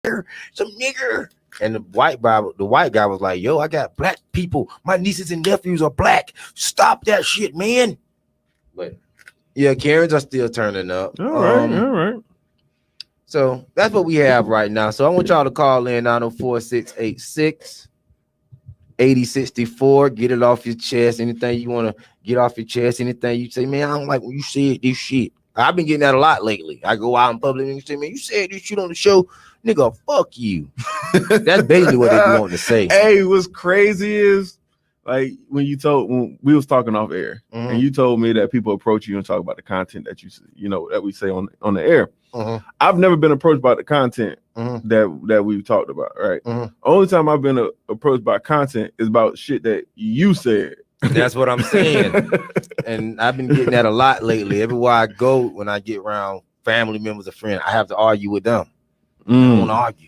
some nigger. And the white guy was like, yo, I got black people. My nieces and nephews are black. Stop that shit, man. But yeah, Karens are still turning up. All right. So that's what we have right now. So I want y'all to call in 904-686-8064. Get it off your chest. Anything you want to get off your chest. Anything you say, man, I don't like when you said this shit. I've been getting that a lot lately. I go out in public and say, man, you said this shit on the show. Nigga, fuck you. That's basically what they be wanting to say. Hey, what's crazy is like when we was talking off air and you told me that people approach you and talk about the content that that we say on the air. I've never been approached by the content that we've talked about, right? Only time I've been approached by content is about shit that you said. That's what I'm saying. And I've been getting that a lot lately. Everywhere I go, when I get around family members or friends, I have to argue with them. I don't want to argue.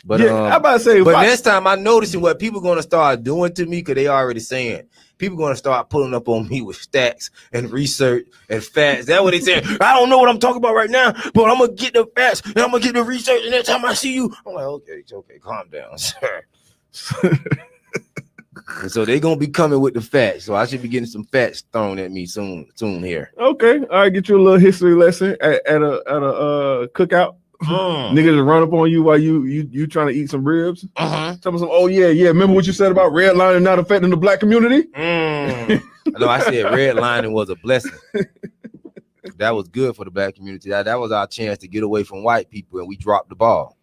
But yeah, I'm about to say, but next time I'm noticing what people gonna start doing to me, because they already saying people gonna start pulling up on me with stats and research and facts. That's what they saying. I don't know what I'm talking about right now, but I'm gonna get the facts and I'm gonna get the research. And next time I see you, I'm like, okay, it's okay, calm down, sir. And so they gonna be coming with the facts. So I should be getting some facts thrown at me soon here. Okay, all right, get you a little history lesson at a cookout. Niggas run up on you while you trying to eat some ribs. Tell me some. Oh yeah. Remember what you said about redlining not affecting the black community? No, I said redlining was a blessing. That was good for the black community. That was our chance to get away from white people, and we dropped the ball.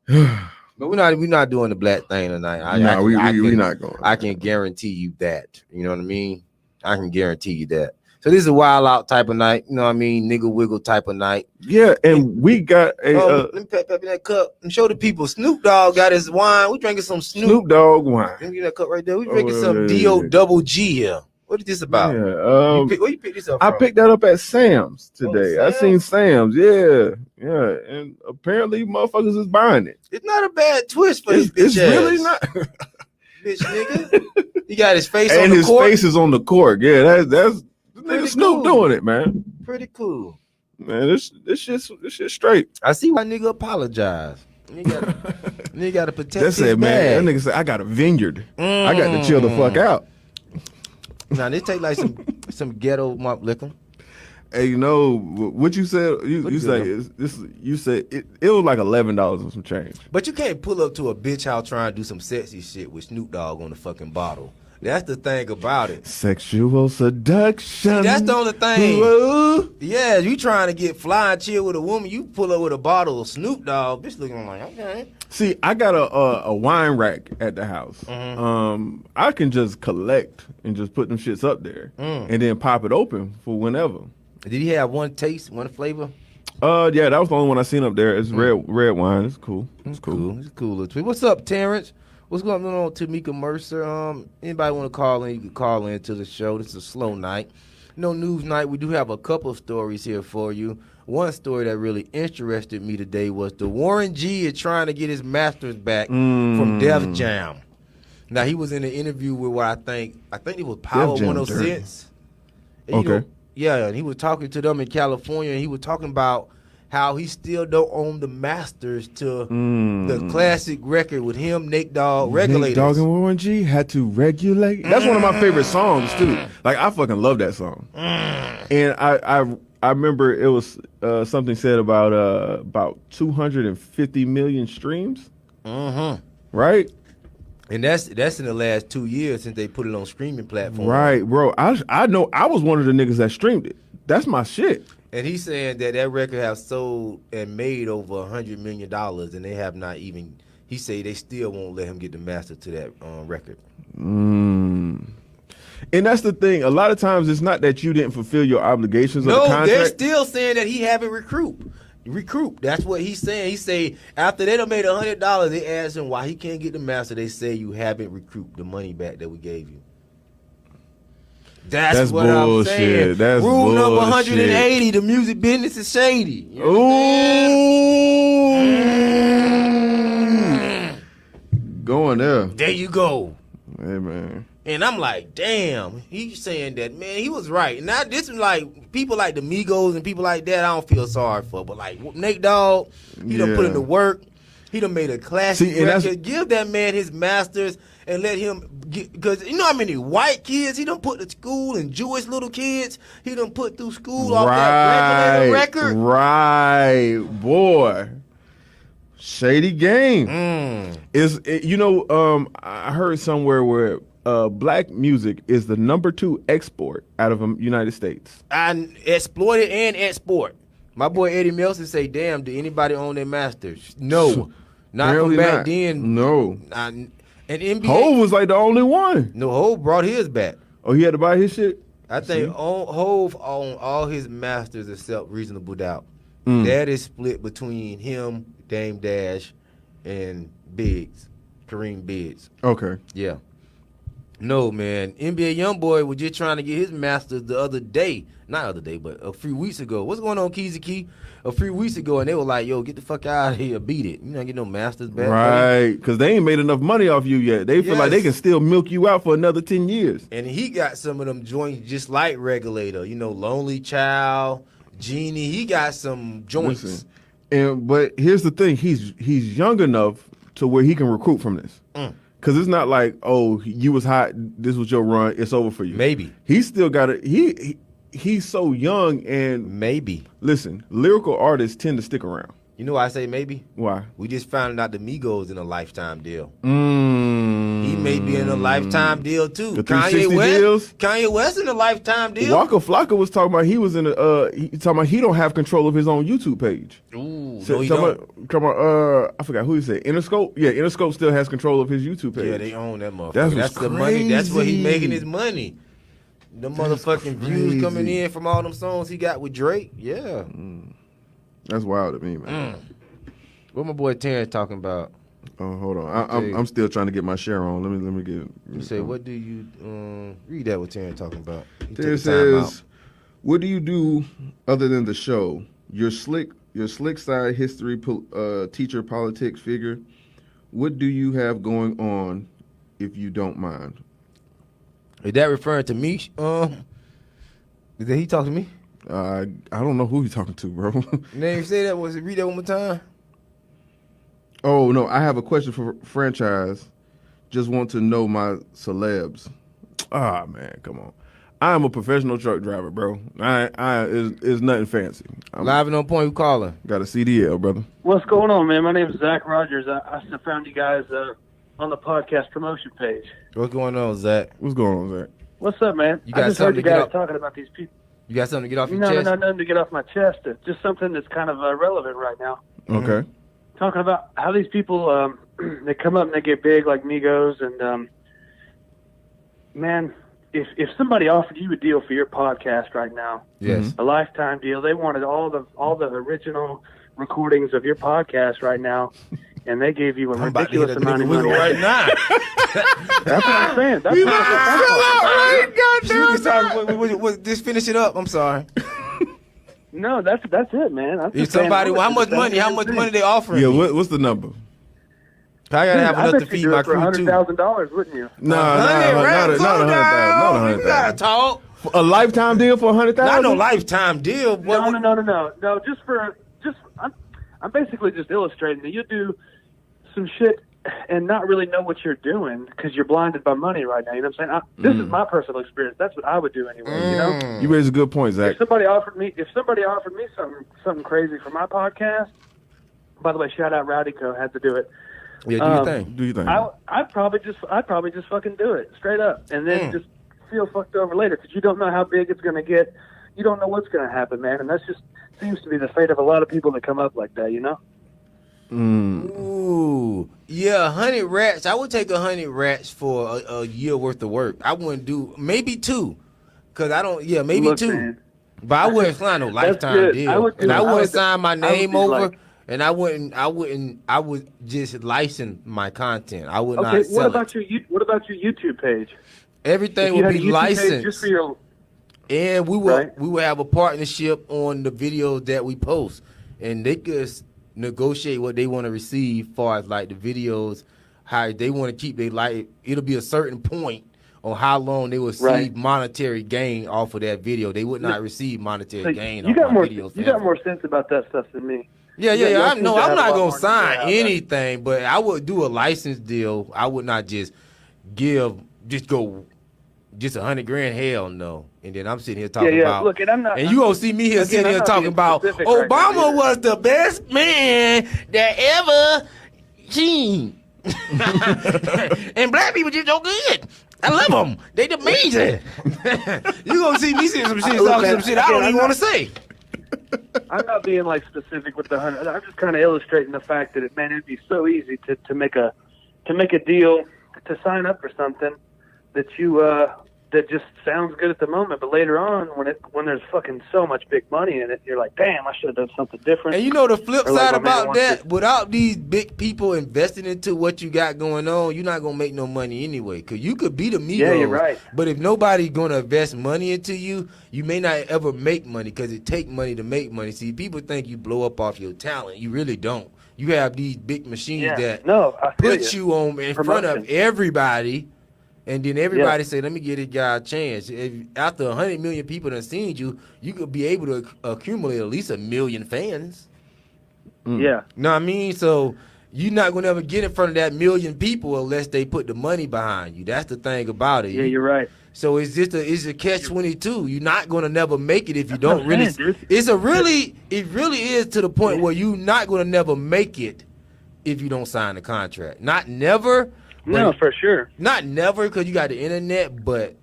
But we're not doing the black thing tonight. We're not going. I can guarantee you that. You know what I mean? I can guarantee you that. So this is a wild out type of night, you know what I mean? Nigga wiggle type of night. Yeah, and we got a let me pep in that cup and show the people. Snoop Dogg got his wine. We drinking some Snoop Dogg wine. Let me get that cup right there. We drinking some D.O. G here. What is this about? Yeah, where you pick this up from? I picked that up at Sam's today. I seen Sam's. Yeah, and apparently motherfuckers is buying it. It's not a bad twist for his bitch It's really not. Bitch nigga. He got his face and on the his court. face is on the court. Yeah, that's nigga Snoop doing it, man. Pretty cool. Man, this shit straight. I see why nigga apologize. Nigga gotta protect That's his it, man. bag. That nigga said, I got a vineyard. I got to chill the fuck out. Now this take like some ghetto mop liquor. Hey, you know what you said? You said it was like $11 and some change. But you can't pull up to a bitch house trying to do some sexy shit with Snoop Dogg on the fucking bottle. That's the thing about it. Sexual seduction. See, that's the only thing. Whoa. Yeah, you trying to get fly and chill with a woman, you pull up with a bottle of Snoop Dogg. Bitch looking like, okay. See, I got a wine rack at the house. I can just collect and just put them shits up there and then pop it open for whenever. Did he have one taste, one flavor? Yeah, that was the only one I seen up there. It's red wine. It's cool. It's cool. It's cool. What's up, Terrence? What's going on, Tamika Mercer? Anybody want to call in? You can call in to the show. This is a slow night. No news night. We do have a couple of stories here for you. One story that really interested me today was the Warren G is trying to get his masters back from Def Jam. Now, he was in an interview with what I think it was Power 106. Okay. Yeah, and he was talking to them in California, and he was talking about how he still don't own the masters to the classic record with him, Nate Dogg, Regulators. Nate Dogg and Warren G had to regulate. That's one of my favorite songs too. Like I fucking love that song. And I remember it was something said about 250 million streams. Right? And that's in the last 2 years since they put it on streaming platforms. Right, bro. I know I was one of the niggas that streamed it. That's my shit. And he's saying that record has sold and made over $100 million, and they have not even. He say they still won't let him get the master to that record. And that's the thing. A lot of times, it's not that you didn't fulfill your obligations. No, of the contract. They're still saying that he haven't recruit. That's what he's saying. He say after they done made $100, they asked him why he can't get the master. They say you haven't recouped the money back that we gave you. That's what bullshit. I'm saying. That's Rule bullshit. number 180, the music business is shady. You Going there. There you go. Hey, man. And I'm like, damn, he's saying that, man, he was right. Now, this is like, people like the Migos and people like that, I don't feel sorry for. But like, Nate Dogg, he done put in the work. He done made a classic record. Give that man his masters and let him get, because you know how many white kids he done put to school and Jewish little kids he done put through school off that record. Right, boy. Shady game. I heard somewhere where black music is the #2 export out of the United States. I exploit it and export. My boy Eddie Melson say, damn, did anybody own their masters? No. Not from back then. No. And NBA, Hov was like the only one. No, Hov brought his back. Oh, he had to buy his shit? I think Hov owned all his masters except Reasonable Doubt. That is split between him, Dame Dash, and Biggs, Kareem Biggs. Okay. Yeah. No, man. NBA Youngboy was just trying to get his masters the other day. Not the other day, but a few weeks ago. What's going on, Keezy Key? A few weeks ago, and they were like, yo, get the fuck out of here. Beat it. You don't get no masters back. Right. Because they ain't made enough money off you yet. They feel like they can still milk you out for another 10 years. And he got some of them joints just like Regulator. You know, Lonely Child, Genie. He got some joints. Listen, but here's the thing. He's young enough to where he can recruit from this. Because it's not like, oh, you was hot, this was your run, it's over for you. Maybe. He still got it. He's so young and... Maybe. Listen, lyrical artists tend to stick around. You know why I say maybe? Why? We just found out the Migos in a lifetime deal. He may be in a lifetime deal too. The 360 deals? Kanye West in a lifetime deal. Waka Flocka was talking about he was in he don't have control of his own YouTube page. Ooh, so, no, he don't. I forgot who he said. Interscope? Yeah, Interscope still has control of his YouTube page. Yeah, they own that motherfucker. That's the money. That's where he making his money. The motherfucking views coming in from all them songs he got with Drake. Yeah. That's wild to me, man. What my boy Terrence talking about? Oh, hold on. I'm still trying to get my share on. Let me get. You say, what do you read that? What Terrence talking about? Terrence says, what do you do other than the show? Your slick side history teacher, politics figure. What do you have going on, if you don't mind? Is that referring to me? Did he talk to me? I don't know who he's talking to, bro. Name say that. Read that one more time. Oh no, I have a question for franchise. Just want to know my celebs. Ah man, come on. I am a professional truck driver, bro. It's nothing fancy. I'm live and on point. Who calling? Got a CDL, brother. What's going on, man? My name is Zach Rogers. I found you guys on the podcast promotion page. What's going on, Zach? What's going on, Zach? What's up, man? You got I just heard you guys talking about these people. You got something to get off your chest? No, nothing to get off my chest. It's just something that's kind of relevant right now. Okay. Talking about how these people, they come up and they get big like Migos, and man, if somebody offered you a deal for your podcast right now, yes, a lifetime deal, they wanted all the original recordings of your podcast right now, and they gave you a ridiculous amount of money right now. That's what I'm saying. That's just finish it up. I'm sorry. No, that's it, man. If somebody, how much money they offering? Yeah, what's the number? I gotta have enough to feed my crew too. $100,000, wouldn't you? No, not $100,000. You gotta talk. A lifetime deal for $100,000? Not no lifetime deal. No. I'm basically just illustrating that you do some shit and not really know what you're doing because you're blinded by money right now. You know what I'm saying? This is my personal experience. That's what I would do anyway. You know? You raise a good point, Zach. If somebody offered me something crazy for my podcast, by the way, shout out Rowdyco, had to do it. Yeah, do you think? I'd probably just fucking do it straight up, and then just feel fucked over later because you don't know how big it's gonna get. You don't know what's gonna happen, man, and that's just seems to be the fate of a lot of people that come up like that, you know. Ooh, yeah, 100 rats. I would take 100 rats for a year worth of work. I wouldn't do maybe 2, cause I don't. Yeah, maybe Look, 2. Man. But I wouldn't sign no lifetime deal, I wouldn't sign my name over. Like, and I would just license my content. I would not sell it. What about your YouTube page? Everything would be licensed. Just for your, and we will have a partnership on the videos that we post, and they could negotiate what they want to receive, as far as like the videos, how they want to keep their life. It'll be a certain point on how long they would receive monetary gain off of that video. They would not receive monetary gain off my videos. You got more sense about that stuff than me. Yeah. I know. I'm not gonna sign anything, but I would do a license deal. I would not just go $100,000. Hell no. And then I'm sitting here talking about. Look, and I'm not. And you gonna see me here sitting here talking about Obama was the best man that ever seen. And black people just so good. I love them. They amazing. You gonna see me saying some shit, talking some shit I don't even want to say. I'm not being like specific with the 100. I'm just kind of illustrating the fact that it'd be so easy to make a deal, to sign up for something that that just sounds good at the moment, but later on when there's fucking so much big money in it, you're like, damn, I should have done something different. And you know the flip side about that, without these big people investing into what you got going on, you're not gonna make no money anyway. Cause you could be the Migos, yeah, you're right. But if nobody's gonna invest money into you, you may not ever make money, because it take money to make money. See, people think you blow up off your talent. You really don't. You have these big machines that put you on in front of everybody. And then everybody say, let me give this guy a chance. After 100 million people done seen you, you could be able to accumulate at least 1 million fans. Yeah. You know what I mean? So you're not going to ever get in front of that 1 million people unless they put the money behind you. That's the thing about it. Yeah, you're right. So it's a catch-22. You're not going to never make it if you don't really. It really is to the point where you're not going to never make it if you don't sign the contract. Not never. No, for sure. Not never, because you got the internet, but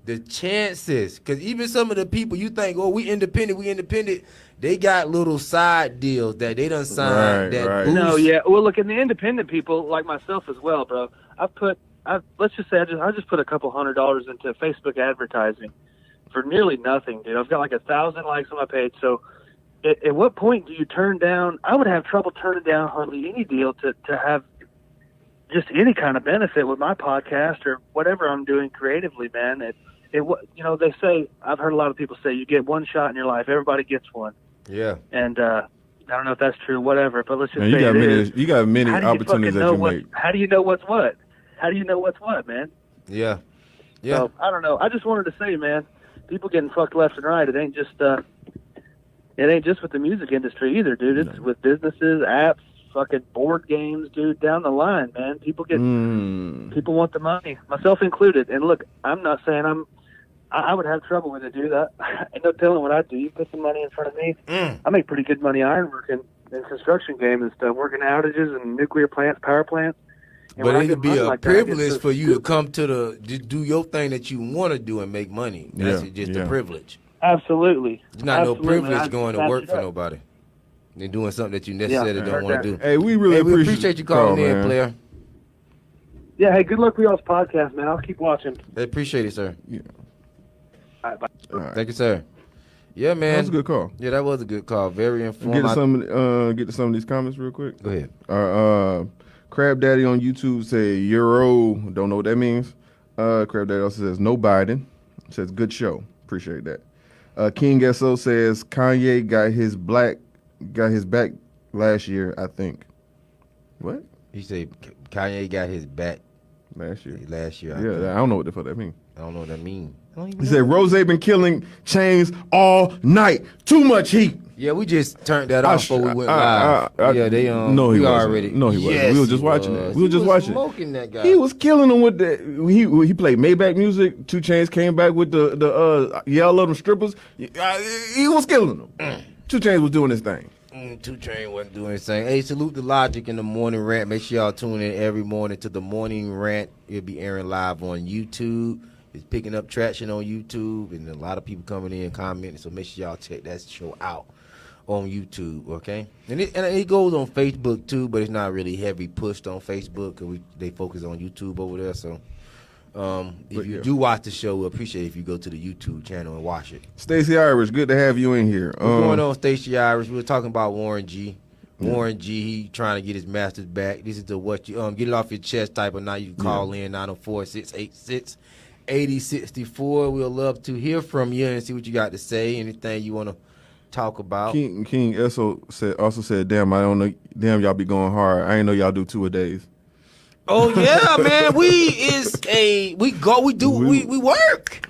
the chances, because even some of the people you think, oh, we independent, they got little side deals that they done signed that boost. No, yeah. Well, look, and the independent people, like myself as well, bro, let's just say I just put a couple $100 into Facebook advertising for nearly nothing, dude. I've got like 1,000 likes on my page. So at what point do you turn down? I would have trouble turning down hardly any deal to have just any kind of benefit with my podcast or whatever I'm doing creatively, man. They say, I've heard a lot of people say, you get one shot in your life. Everybody gets one. Yeah. And I don't know if that's true, whatever, but let's just say you got many opportunities that you make. How do you know what's what? How do you know what's what, man? Yeah. So, I don't know. I just wanted to say, man, people getting fucked left and right. It ain't just with the music industry either, dude. It's with businesses, apps, fucking board games, dude, down the line, man. People want the money, myself included. And look, I'm not saying I would have trouble with it, dude. Ain't no telling what I'd do. You put some money in front of me. I make pretty good money ironworking in construction game and stuff, working outages and nuclear plants, power plants. And but it would be a privilege for you to come to do your thing that you want to do and make money. That's just a privilege. Absolutely. It's not no privilege going to work for nobody. They're doing something that you necessarily don't want to do. Hey, we really appreciate you calling in, player. Yeah, hey, good luck with y'all's podcast, man. I'll keep watching. I appreciate it, sir. Yeah. All right, bye. All right. Thank you, sir. Yeah, man. That was a good call. Yeah, that was a good call. Very informative. Get to some of these comments real quick. Go ahead. Crab Daddy on YouTube say Euro. Don't know what that means. Crab Daddy also says no Biden. Says good show. Appreciate that. King SO says Kanye got his back last year, I think. What? He said Kanye got his back last year. I I don't know what the fuck that means. I don't know what that means. He said Rose been killing chains all night. Too much heat. Yeah, we just turned that off before we went live. They No, he wasn't. No, he wasn't. Yes, we were just watching it. We were just watching. Smoking that guy. He was killing them with the. He played Maybach music. 2 Chainz came back with the yell of them strippers. He was killing them. 2 Chainz was doing his thing. 2 Chainz wasn't doing his thing. Hey, salute the Logic in the morning rant. Make sure y'all tune in every morning to the morning rant. It'll be airing live on YouTube. It's picking up traction on YouTube, and a lot of people coming in commenting. So make sure y'all check that show out on YouTube, okay? And it goes on Facebook too, but it's not really heavy pushed on Facebook because they focus on YouTube over there. So if you do watch the show, we appreciate it if you go to the YouTube channel and watch it. Stacey Irish, good to have you in here. What's going on, Stacey Irish? We were talking about Warren G. Warren G, he trying to get his masters back. This is the what you get it off your chest type of now. You can call in 904-686-8064. We'll love to hear from you and see what you got to say. Anything you want to talk about. King also said, damn, I don't know, damn, y'all be going hard. I ain't know y'all do 2 a days. Oh yeah, man. We work.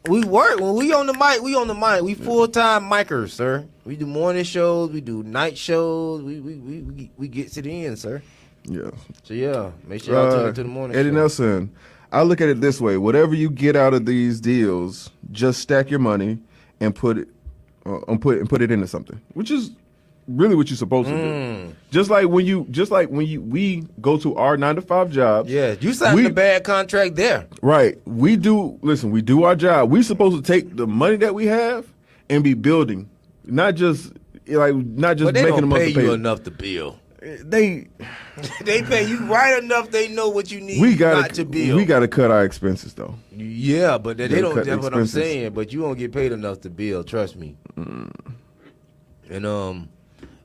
We work. When we on the mic, we on the mic. We full-time micers, sir. We do morning shows, we do night shows. We get it in, sir. Yeah. So yeah, make sure y'all tune into the morning Eddie show. Nelson, I look at it this way: whatever you get out of these deals, just stack your money and put it into something, which is really what you're supposed to do. Just like when we go to our 9-to-5 jobs. Yeah, you signed a bad contract there. Right. We do our job. We're supposed to take the money that we have and be building, not just But they making don't them pay up to you pay. enough to build. They pay you right enough. They know what you need not to build. We gotta cut our expenses though. Yeah, but they don't. cut That's what I'm expenses. saying. But you won't get paid enough to build. Trust me. And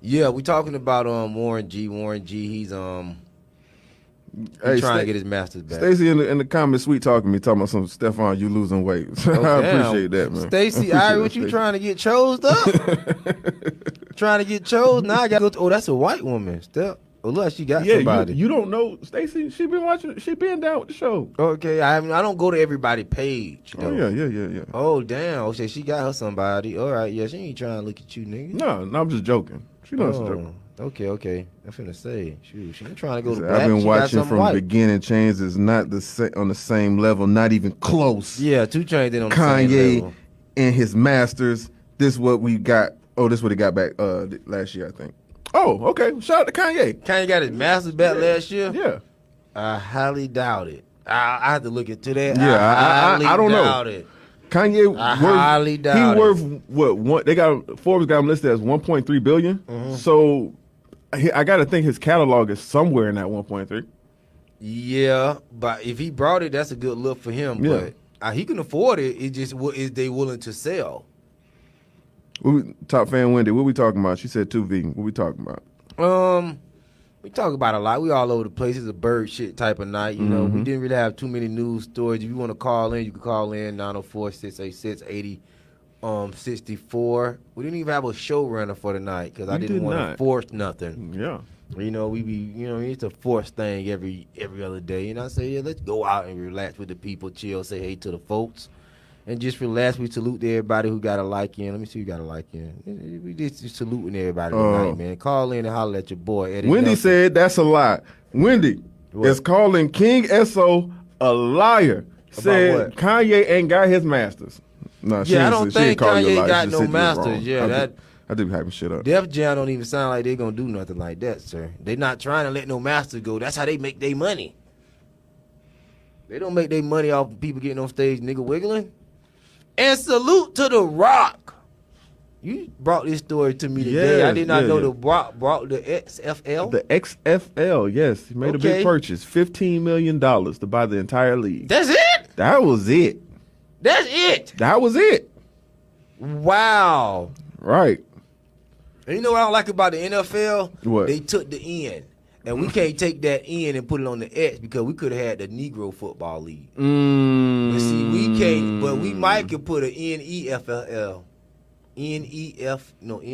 yeah, we talking about Warren G. Warren G. He's trying to get his masters back. Stacy in the comments, sweet talking me, talking about some Stephon, you losing weight. I appreciate that, man. Stacy, what you trying to get chose up? Trying to get chose? Now I got to go. Oh, that's a white woman. Steph. Oh, look, she got somebody. You don't know Stacy. She been down with the show. Okay, I don't go to everybody page. Oh yeah. Oh damn. Okay, she got her somebody. All right, yeah, she ain't trying to look at you, nigga. No, I'm just joking. She knows I'm joking. Okay. I'm finna say, shoot, she ain't trying to go to I've black. been She got watching something from white. the beginning. Chains is not on the same level, not even close. Yeah, 2 Chainz ain't on the same Kanye level. and his masters. This what we got. Oh, this what he got back last year, I think. Oh, okay. Shout out to Kanye. Kanye got his masters back last year. Yeah. I highly doubt it. I have to look into that. Yeah, I don't know. doubt it. Kanye highly doubt he worth what? They got Forbes got him listed as 1.3 billion. So I got to think his catalog is somewhere in that 1.3. Yeah, but if he brought it, that's a good look for him. Yeah. But he can afford it. It just is they willing to sell. Top fan Wendy, what we talking about? She said 2V. What we talking about? We talk about a lot. We all over the place. It's a bird shit type of night. You know, we didn't really have too many news stories. If you want to call in, you can call in 904-686-8064. We didn't even have a showrunner for the night because I didn't want to force nothing. Yeah. You know, it's a forced thing every other day. And I say, yeah, let's go out and relax with the people, chill, say hey to the folks. And just relax. We salute to everybody who got a like in. Let me see who got a like in. We just saluting everybody tonight, man. Call in and holler at your boy, Eddie Wendy Nelson. said that's a lie. Wendy is calling King S.O. a liar. Said what? Kanye ain't got his masters. No, Yeah, I don't think Kanye got She no said you was masters. wrong. Yeah, I do hyping shit up. Def Jam don't even sound like they gonna do nothing like that, sir. They not trying to let no master go. That's how they make their money. They don't make their money off people getting on stage nigga wiggling. And salute to The Rock. You brought this story to me today. I did not know The Rock brought the XFL. The XFL, yes. He made a big purchase. $15 million to buy the entire league. That's it? That was it. That's it? That was it. Wow. Right. And you know what I don't like about the NFL? What? They took the N. And we can't take that N and put it on the X because we could have had the Negro Football League. But see, we can't, but we might could put an NEFLL. NEFLL,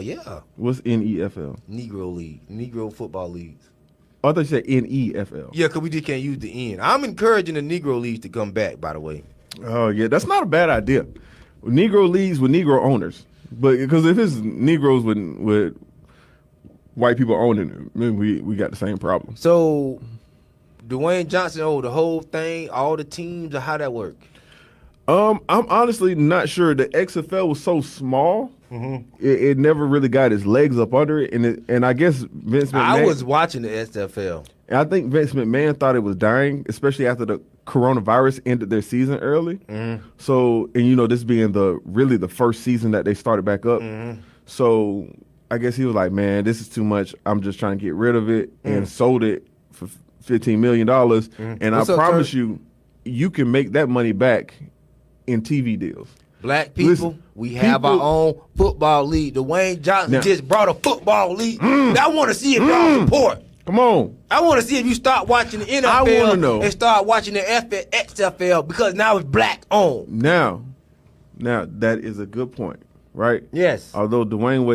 yeah. What's NEFL? Negro League. Negro Football Leagues. Oh, I thought you said NEFL. Yeah, because we just can't use the N. I'm encouraging the Negro Leagues to come back, by the way. Oh, yeah. That's not a bad idea. Negro leagues with Negro owners. But because if it's Negroes with white people owning it, then we got the same problem. So, Dwayne Johnson, the whole thing, all the teams, or how that work? I'm honestly not sure. The XFL was so small, it never really got its legs up under it, and I guess Vince McMahon. I was watching the XFL. And I think Vince McMahon thought it was dying, especially after the coronavirus ended their season early. So, and this being really the first season that they started back up. So I guess he was like, man, this is too much. I'm just trying to get rid of it, and sold it for $15 million. And I promise you can make that money back in TV deals. Black people, we have our own football league. Dwayne Johnson just brought a football league. I want to see if y'all support. Come on. I want to see if you start watching the NFL I want to know. And start watching the XFL because now it's black owned. Now that is a good point, right? Yes. Although Dwayne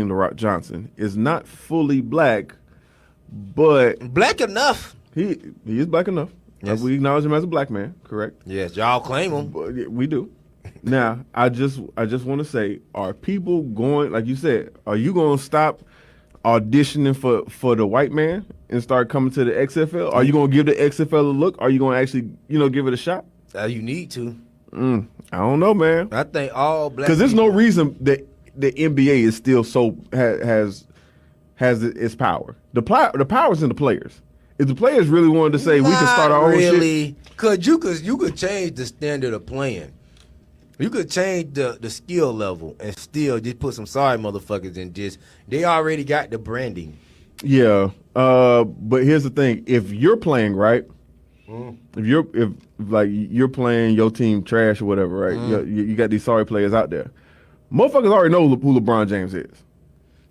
The Rock Johnson is not fully black, but Black enough. he is black enough. Yes. We acknowledge him as a black man, correct? Yes, y'all claim him. But yeah, we do. Now, I just want to say, are people going, like you said, are you going to stop auditioning for the white man and start coming to the XFL? Are you going to give the XFL a look? Are you going to actually, give it a shot? You need to. I don't know, man. I think all black. Because there's no reason that the NBA is still so has its power. The power's in the players. If the players really wanted to say we can start our own shit, because you could change the standard of playing. You could change the skill level and still just put some sorry motherfuckers in. They already got the branding. Yeah, but here's the thing: if you're playing right, if you're playing your team trash or whatever, right? You got these sorry players out there. Motherfuckers already know who LeBron James is.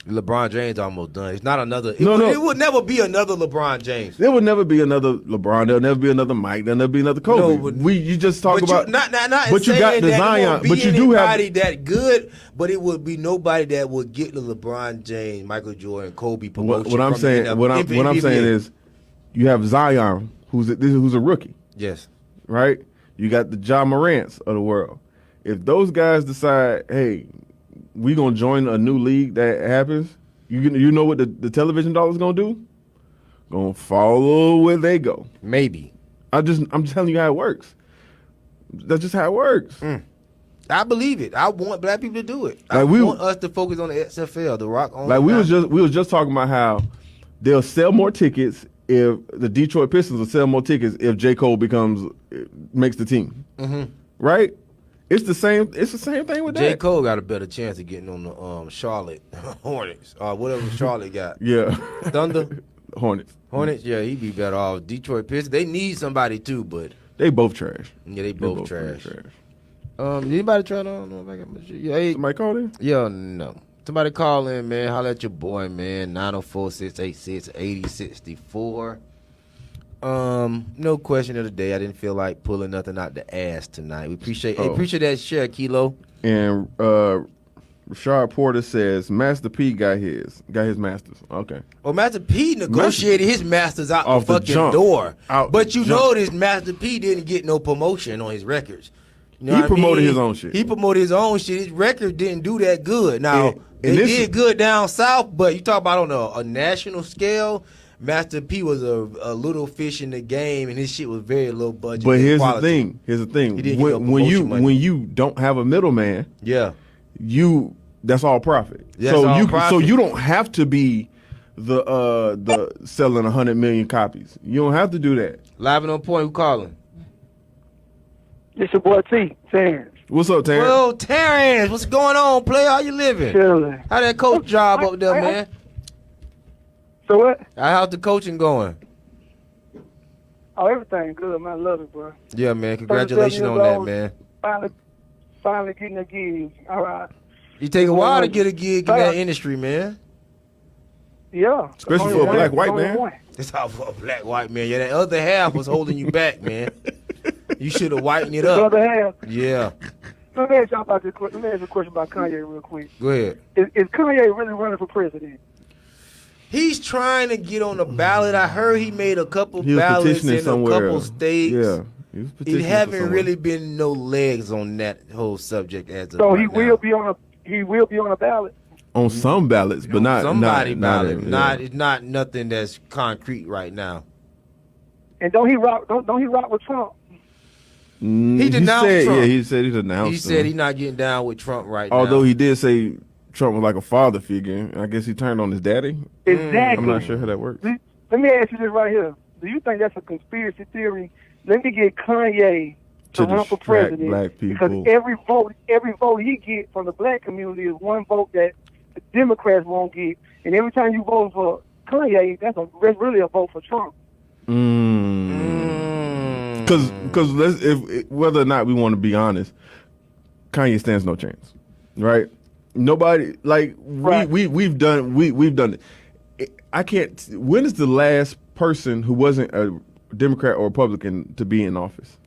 LeBron James almost done. It's not another. It would never be another LeBron James. There would never be another LeBron. There'll never be another Mike. There'll never be another Kobe. No, you just talk about. But you got the Zion. But you do have anybody that good. But it would be nobody that would get the LeBron James, Michael Jordan, Kobe promotion. What I'm saying is, you have Zion, who's a rookie. Yes. Right. You got the Ja Morants of the world. If those guys decide, hey, we gonna join a new league that happens, you know what the television dollars gonna do? Gonna follow where they go. Maybe. I'm just telling you how it works. That's just how it works. I believe it. I want black people to do it. I want us to focus on the XFL, the Rock. We was just talking about how they'll sell more tickets if the Detroit Pistons will sell more tickets if J. Cole makes the team. Right? It's the same thing with that. J. Cole got a better chance of getting on the Charlotte Hornets or whatever Charlotte got. Yeah. Thunder? Hornets, yeah, he'd be better off. Detroit Pistons, they need somebody too, but they both trash. Yeah, they both trash. Anybody try to? I don't know if I got my shit. Yeah, hey, somebody call in? Yeah, no. Somebody call in, man. Holla at your boy, man. 904-686-8064. No question of the day. I didn't feel like pulling nothing out the ass tonight. We appreciate that share, Kilo. And Rashard Porter says Master P got his masters. Okay. Well, Master P negotiated his masters out the fucking door. But you notice Master P didn't get no promotion on his records. You know he promoted his own shit. He promoted his own shit. His record didn't do that good. Now, they did good down south, but you talk about on a national scale, Master P was a little fish in the game, and his shit was very low budget. But here's the thing. When you don't have a middleman, that's all profit. So you don't have to be the selling 100 million copies. You don't have to do that. Live and on point. Who calling? It's your boy Terrence. What's up, Terrence? Well, Terrence, what's going on, player? How you living? Chilling. How that coach job up there, man? So what? How's the coaching going? Oh, everything good, man. I love it, bro. Yeah, man. Congratulations on that, man. Finally getting a gig. All right. You take a while to get a gig in that industry, man. Yeah. Especially for a black white man. It's all for a black white man. Yeah, that other half was holding you back, man. You should have whitened it up. The other half. Yeah. Let me ask you about this. Let me ask you a question about Kanye real quick. Go ahead. Is Kanye really running for president? He's trying to get on the ballot. I heard he made a couple ballots in a couple states. Yeah. It haven't really been no legs on that whole subject as of so right he will be on a ballot. On some ballots, but not somebody ballot. It's not nothing that's concrete right now. And don't he rock with Trump? He denounced Trump. Yeah, he said he denounced. He said he's not getting down with Trump right now. Although he did say Trump was like a father figure. I guess he turned on his daddy. Exactly. I'm not sure how that works. Let me ask you this right here. Do you think that's a conspiracy theory? Let me get Kanye to run for president. Black people. Because every vote he gets from the black community is one vote that the Democrats won't get. And every time you vote for Kanye, that's really a vote for Trump. Because if whether or not we want to be honest, Kanye stands no chance, right? Nobody we've done it. I can't. When is the last person who wasn't a Democrat or Republican to be in office?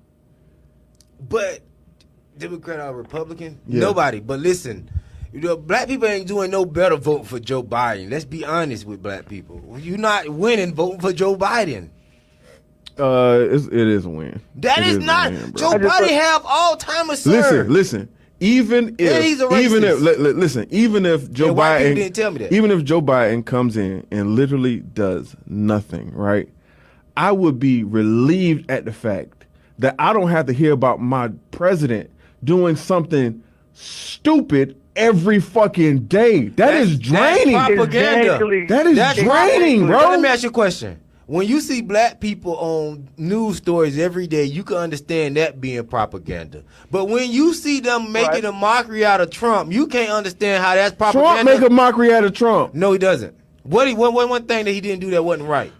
But Democrat or Republican, Yeah. nobody. But listen, Black people ain't doing no better voting for Joe Biden. Let's be honest with black people. You're not winning voting for Joe Biden. It is a win. That is not. Win, Joe Biden have Alzheimer's, sir. Listen. Even if Joe Biden didn't tell me that. Even if Joe Biden comes in and literally does nothing, right? I would be relieved at the fact that I don't have to hear about my president doing something stupid every fucking day. That's draining. That's propaganda. Exactly. That's draining, bro. Let me ask you a question. When you see black people on news stories every day, you can understand that being propaganda. But when you see them making a mockery out of Trump, you can't understand how that's propaganda. Trump make a mockery out of Trump. No, he doesn't. One thing that he didn't do that wasn't right.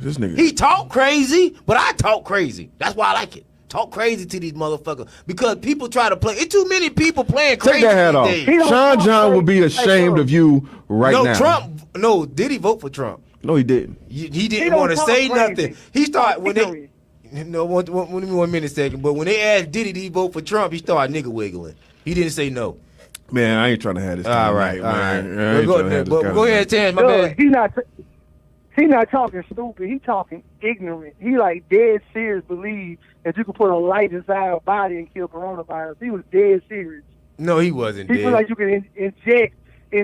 This nigga. He talk crazy, but I talk crazy. That's why I like it. Talk crazy to these motherfuckers because people try to play. It's too many people playing crazy. Take that hat off. these days. Sean John would be ashamed of you right now. No, did he vote for Trump? No, he didn't. He didn't want to say nothing. He started when they. No, one minute, second. But when they asked did he vote for Trump, he started nigga wiggling. He didn't say no. Man, I ain't trying to have this. All right. Go ahead, Terrence. My Look, bad. He's not talking stupid. He talking ignorant. He like dead serious believe that you can put a light inside a body and kill coronavirus. He was dead serious. No, he wasn't. He feel like you can inject. He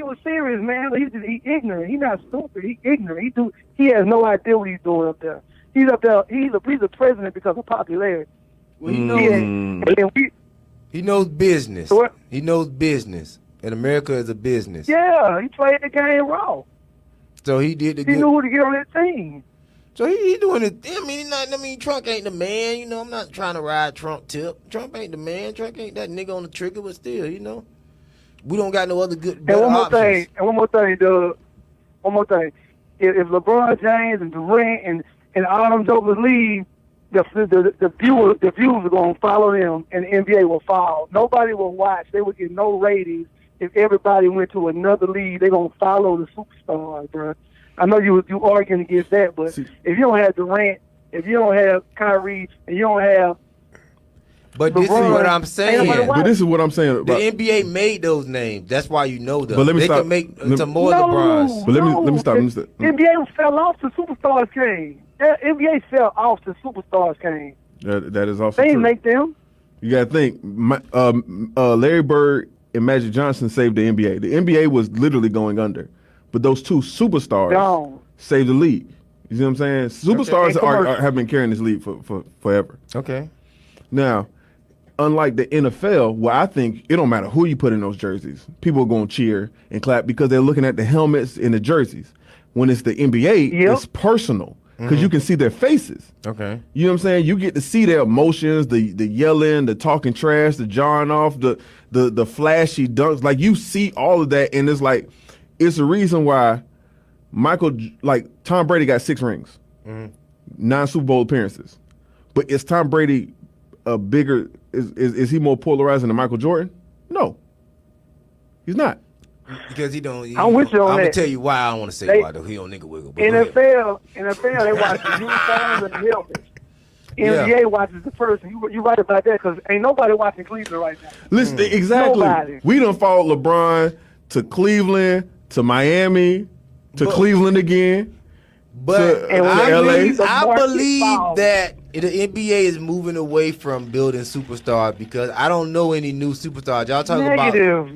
was serious, man. He ignorant. He not stupid. He ignorant. He has no idea what he's doing up there. He's up there. He's the president because of popularity. Well, he knows. He knows business. What? He knows business, and America is a business. Yeah, he played the game wrong. So he did the He good. knew who to get on that team. So he doing it. I mean, Trump ain't the man. You know, I'm not trying to ride Trump tip. Trump ain't the man. Trump ain't that nigga on the trigger, but still, you know. We don't got no other good And one more options. thing, Doug. One more thing. If LeBron James and Durant and all them jokers leave, the viewers are going to follow them, and the NBA will follow. Nobody will watch. They would get no ratings if everybody went to another league. They're going to follow the superstars, bro. I know you arguing against that, but if you don't have Durant, if you don't have Kyrie, and you don't have But this is what I'm saying. But this is what I'm saying. The NBA made those names. That's why you know them. But let me they stop. can make some more LeBrons. But let me stop. The NBA fell off to superstars came. The NBA fell off to superstars came. That is also They didn't true. make them. You got to think. Larry Bird and Magic Johnson saved the NBA. The NBA was literally going under, but those two superstars Gone. saved the league. You see what I'm saying? Superstars have been carrying this league for forever. Okay. Now, unlike the NFL, where I think it don't matter who you put in those jerseys, people are going to cheer and clap because they're looking at the helmets and the jerseys. When it's the NBA, it's personal because you can see their faces. Okay. You know what I'm saying? You get to see their emotions, the yelling, the talking trash, the jawing off, the flashy dunks. Like you see all of that, and it's like it's the reason why Tom Brady got 6 rings, 9 Super Bowl appearances, but is Tom Brady a bigger? Is he more polarizing than Michael Jordan? No, he's not. Because he don't. I'm with you on I'm that. gonna tell you why I don't want to say why though. He don't nigga wiggle. But NFL, they watch the uniforms and the helmets. NBA watches the person. You right about that because ain't nobody watching Cleveland right now. Listen, exactly. Nobody. We done followed LeBron to Cleveland, to Miami, to Cleveland again. But to I believe that the NBA is moving away from building superstars because I don't know any new superstars. Y'all talking about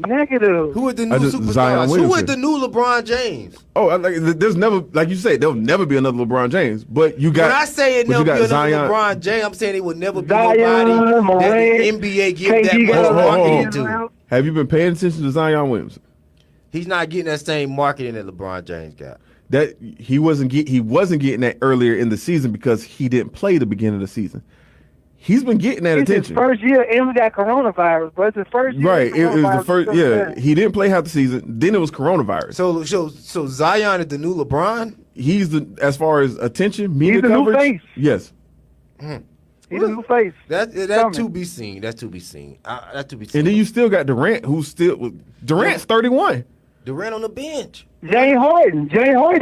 negative. Who are the new superstars? Zion Who is Williamson. the new LeBron James? Oh, there's never, like you said, there'll never be another LeBron James. But you got. When I say it never be another LeBron James, I'm saying it will never be nobody that the NBA give that much marketing to. Have you been paying attention to Zion Williamson? He's not getting that same marketing that LeBron James got. That he wasn't getting that earlier in the season because he didn't play the beginning of the season. He's been getting that attention. His first year, and we got coronavirus, but it's his first year. Right, it was the first. Yeah, he didn't play half the season. Then it was coronavirus. So Zion is the new LeBron. He's as far as attention, media He's the coverage. new face. Yes. He's the new face. That to be seen. That's to be seen. That to be seen. And then you still got Durant, Durant's 31. Durant on the bench. Jay Harden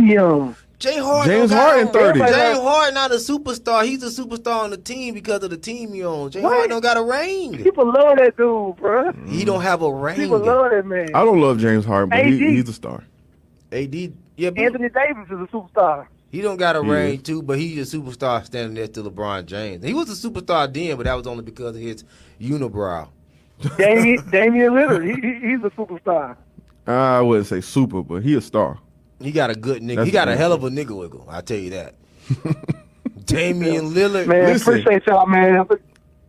young. James Harden 30. James Harden not a superstar. He's a superstar on the team because of the team he owns. James Harden don't got a ring. People love that dude, bro. He don't have a ring. People love that man. I don't love James Harden, but he's a star. AD, yeah, but Anthony Davis is a superstar. he don't got a ring too, but he's a superstar standing next to LeBron James. He was a superstar then, but that was only because of his unibrow. Damian Lillard, he's a superstar. I wouldn't say super, but he a star. He got a good nigga. That's He got a good. hell of a nigga wiggle. I tell you that. Damian Lillard. Man, Listen. appreciate y'all, man.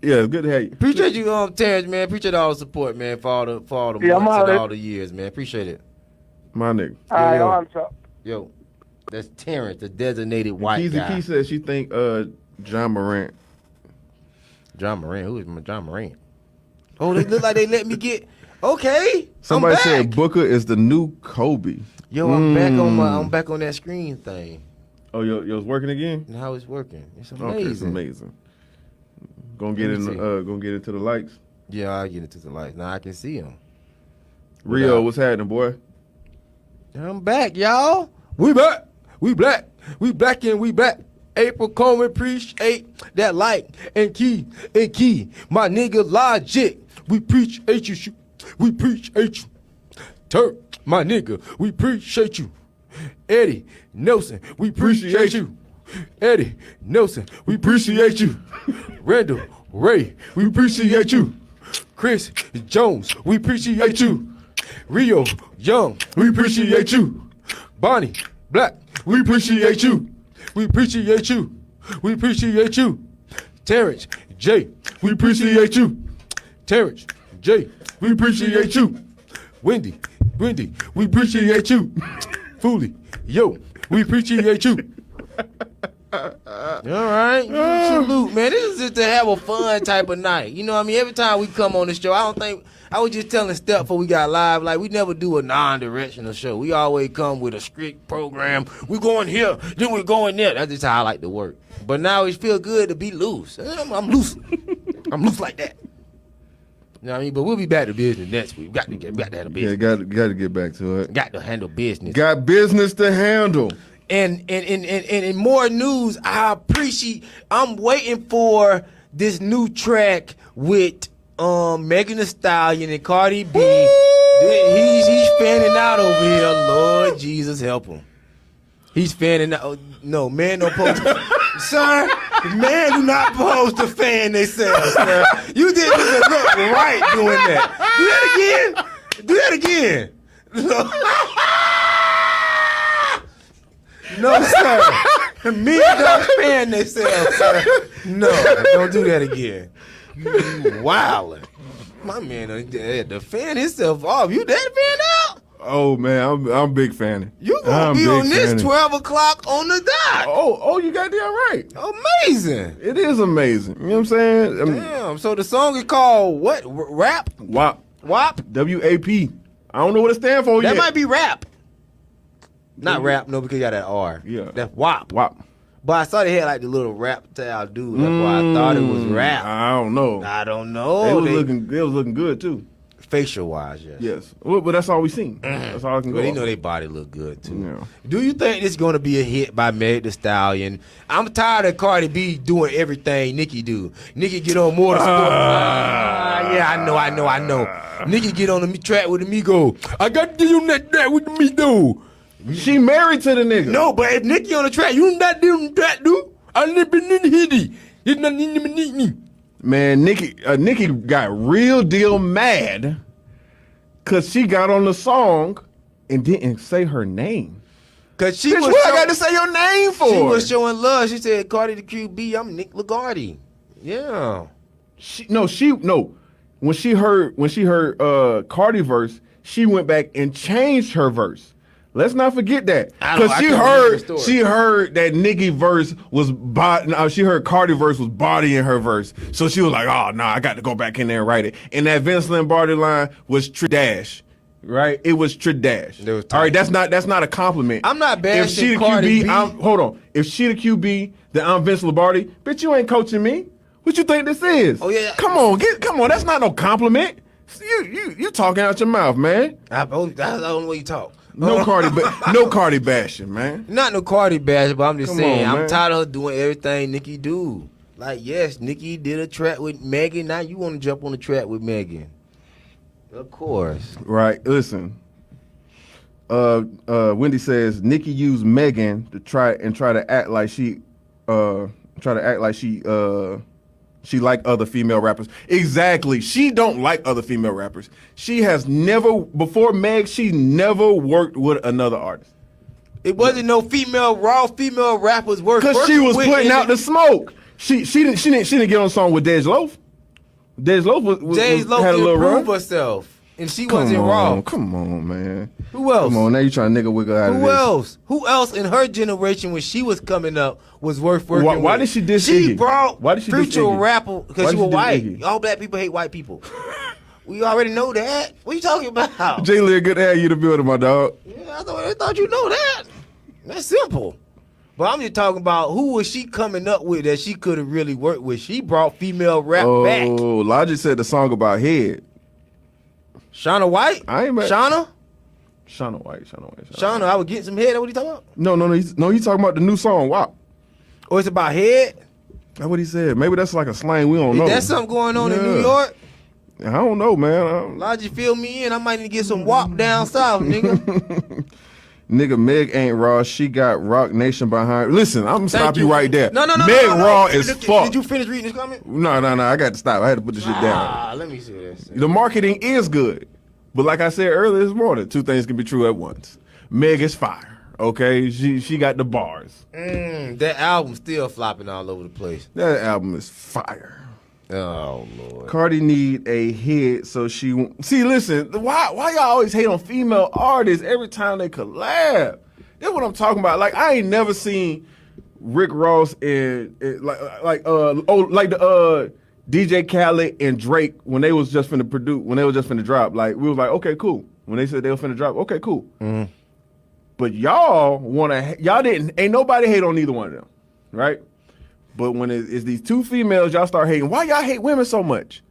Yeah, it's good to have you. Appreciate you, Terrence, man. Appreciate all the support, man, for all the Yeah, I'm months out and there. all the years, man. Appreciate it. My nigga. All right, yo. I'm sorry. Yo, that's Terrence, the designated white Keezy guy. Key said she think John Morant. John Morant. Who is John Morant? Oh, they look like they let me get. Okay, Somebody I'm back. said Booker is the new Kobe. Yo, I'm back on that screen thing. Oh, yours working again? And how it's working. It's Okay, amazing. it's amazing. Gonna get Let me gonna get into the likes. Yeah, I'll get into the lights. Now I can see them. Rio, what's happening, boy? I'm back, y'all. We back. We black. We black and we back. April Coleman, appreciate that like and key. My nigga Logic. We appreciate you. We appreciate you. Turk, my nigga. We appreciate you. Eddie Nelson. We appreciate you. Eddie Nelson. We appreciate you. Randall Ray. We appreciate you. Chris Jones. We appreciate you. Rio Young. We appreciate you. Bonnie Black. We appreciate you. We appreciate you. We appreciate you. Terrence J. We appreciate you. Terrence J. We appreciate you. Wendy. We appreciate you. Foolie. Yo. We appreciate you. All right. Salute, man. This is just to have a fun type of night. You know what I mean? Every time we come on the show, I was just telling Steph before we got live, like, we never do a non-directional show. We always come with a strict program. We're going here, then we're going there. That's just how I like to work. But now it feels good to be loose. I'm loose. I'm loose like that. You know what I mean? But we'll be back to business next week. We got to handle business. Yeah, got to get back to it. Got to handle business. Got business to handle. And in more news, I'm waiting for this new track with Megan Thee Stallion and Cardi B. He's fanning out over here. Lord Jesus, help him. He's fanning out. No, man don't post. Sir, man do not supposed to fan themselves, sir. You didn't even look right doing that. Do that again. No, sir. Men don't fan themselves, sir. No, don't do that again. You wildin'. My man had to fan himself off. You that fan out? Oh man, I'm a big fan. You gonna be on this 12 o'clock on the dot. Oh, you got that right. Amazing. It is amazing. You know what I'm saying? Damn. So the song is called what? Rap? WAP. WAP? WAP. I don't know what it stands for That yet. might be rap. Not rap, no, because you got that R. Yeah. That's WAP. WAP. But I saw they had like the little rap style dude. That's why I thought it was rap. I don't know. I don't know. It was looking good too. Facial wise, yes. Yes. Well, but that's all we seen. That's all I can go. But they off. know their body look good too. Yeah. Do you think it's gonna be a hit by Meg Thee Stallion? I'm tired of Cardi B doing everything Nicki do. Nicki get on more sport. Yeah, I know. Nicki get on the track with the Migo. I got to do that with the Migo. She married to the nigga. No, but if Nicki on the track, you not doing that, dude. I live in the hitty. It's not in me. Man, Nicki got real deal mad because she got on the song and didn't say her name. Cause she Bitch, was what I got to say your name for? She was showing love. She said, "Cardi the QB, I'm Nick Lagarde." Yeah. When she heard Cardi verse, she went back and changed her verse. Let's not forget that, because she heard that Nicki verse was she heard Cardi verse was bodying her verse, so she was like, "Oh no, I got to go back in there and write it." And that Vince Lombardi line was trash, right? It was trash. All right, that's not a compliment. I'm not bashing If she the Cardi QB, B. hold on. If she the QB, then I'm Vince Lombardi. Bitch, you ain't coaching me. What you think this is? Oh yeah. Come on. That's not no compliment. You talking out your mouth, man. That's the only way you talk. No Cardi bashing, man. Not no Cardi bash, but I'm just saying, on, I'm man. tired of her doing everything Nicki do. Like, yes, Nicki did a track with Megan. Now you want to jump on the track with Megan. Of course. Right. Listen. Wendy says Nicki used Megan to try to act like she like other female rappers. Exactly. She don't like other female rappers. She has never before Meg. She never worked with another artist. It wasn't no raw female rappers working. Because she was putting out the smoke. She didn't get on a song with Dej Loaf. Dej Loaf had a little run. Herself, and she wasn't raw. Come on, man. Who else? Come on, now you trying to nigga wiggle out of this. Who else? Who else in her generation when she was coming up was worth working with? Why did she diss She Iggy? brought Why did she diss future Iggy? rapper Why because did you were she diss white. Iggy? All black people hate white people. We already know that. What you talking about? Jay Lear, good to have you in the building, my dog. Yeah, I thought you know that. That's simple. But I'm just talking about who was she coming up with that she could have really worked with. She brought female rap back. Oh, Logic said the song about head. Shauna White? I ain't mad. Shauna, I was getting some head. That's what he talking about? No, he's talking about the new song, WAP. Oh, it's about head? That's what he said. Maybe that's like a slang we don't know. Is that something going on in New York? I don't know, man. Logic fill me in. I might need to get some WAP down south, nigga. Nigga, Meg ain't raw. She got Rock Nation behind. Listen, I'm gonna stop you right there. No. Meg raw as fuck. Did you finish reading this comment? No. I got to stop. I had to put the shit down. Let me see this. The marketing is good. But like I said earlier this morning, two things can be true at once. Meg is fire. Okay? She got the bars. That album still flopping all over the place. That album is fire. Oh, Lord. Cardi need a hit so she... See, listen, why y'all always hate on female artists every time they collab? That's what I'm talking about. Like, I ain't never seen Rick Ross and DJ Khaled and Drake when they was just finna drop. Like, we was like, okay, cool. When they said they were finna drop, okay, cool. Mm-hmm. But ain't nobody hate on neither one of them, right? But when it's these two females, y'all start hating. Why y'all hate women so much?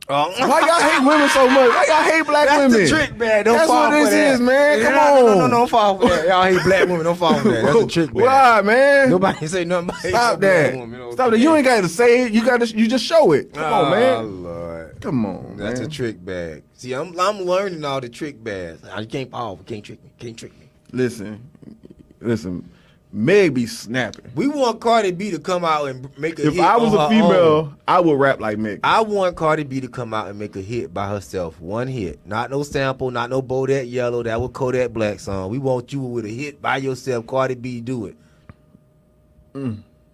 Why y'all hate women so much? Why y'all hate black women? That's the trick, man. Don't fall for that. That's what this is, man. Come on. No, don't fall for that. Y'all hate black women. Don't fall for that. That's the trick, man. Why, man? Nobody say nothing about Stop that. Stop that. You ain't got to say it. You just show it. Come on, man. Oh, Lord. Come on, That's man. a trick bag. See, I'm learning all the trick bags. You can't fall. Can't trick me. Listen. Meg be snapping. We want Cardi B to come out and make a hit. If I was a female, own. I would rap like Meg. I want Cardi B to come out and make a hit by herself. One hit. Not no sample, not no Bodak Yellow. That was Kodak Black song. We want you with a hit by yourself. Cardi B, do it.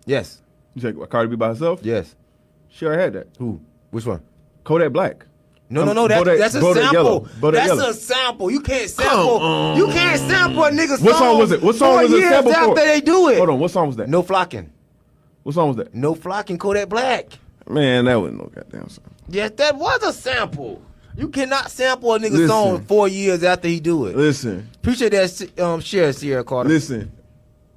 Yes. You say Cardi B by herself? Yes. She already had that. Who? Which one? Kodak Black. No. That's a Bodak sample. Yellow. Bodak Yellow. A sample. You can't sample. You can't sample a nigga's song. What song was it? What song was it sample for? After they do it. Hold on. What song was that? No Flocking. What song was that? No Flocking. Kodak Black. Man, that wasn't no goddamn song. Yes, that was a sample. You cannot sample a nigga's song 4 years after he do it. Listen. Appreciate that share, Sierra Carter. Listen.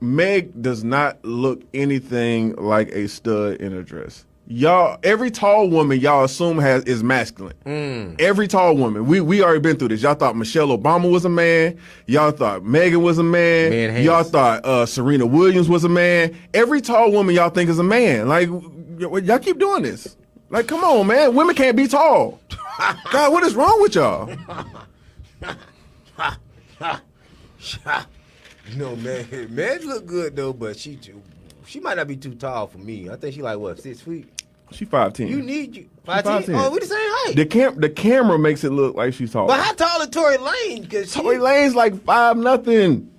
Meg does not look anything like a stud in a dress. Y'all, every tall woman y'all assume is masculine. Every tall woman. We already been through this. Y'all thought Michelle Obama was a man. Y'all thought Megan was a man. Y'all thought Serena Williams was a man. Every tall woman y'all think is a man. Like, y'all keep doing this. Like, come on, man. Women can't be tall. God, what is wrong with y'all? No, man look good though, but she might not be too tall for me. I think she like what, 6 feet? She 5'10". You need you 5'10". Oh, we the same height. The camera makes it look like she's tall. But how tall is Tory Lane? Tory Lane's like 5 nothing.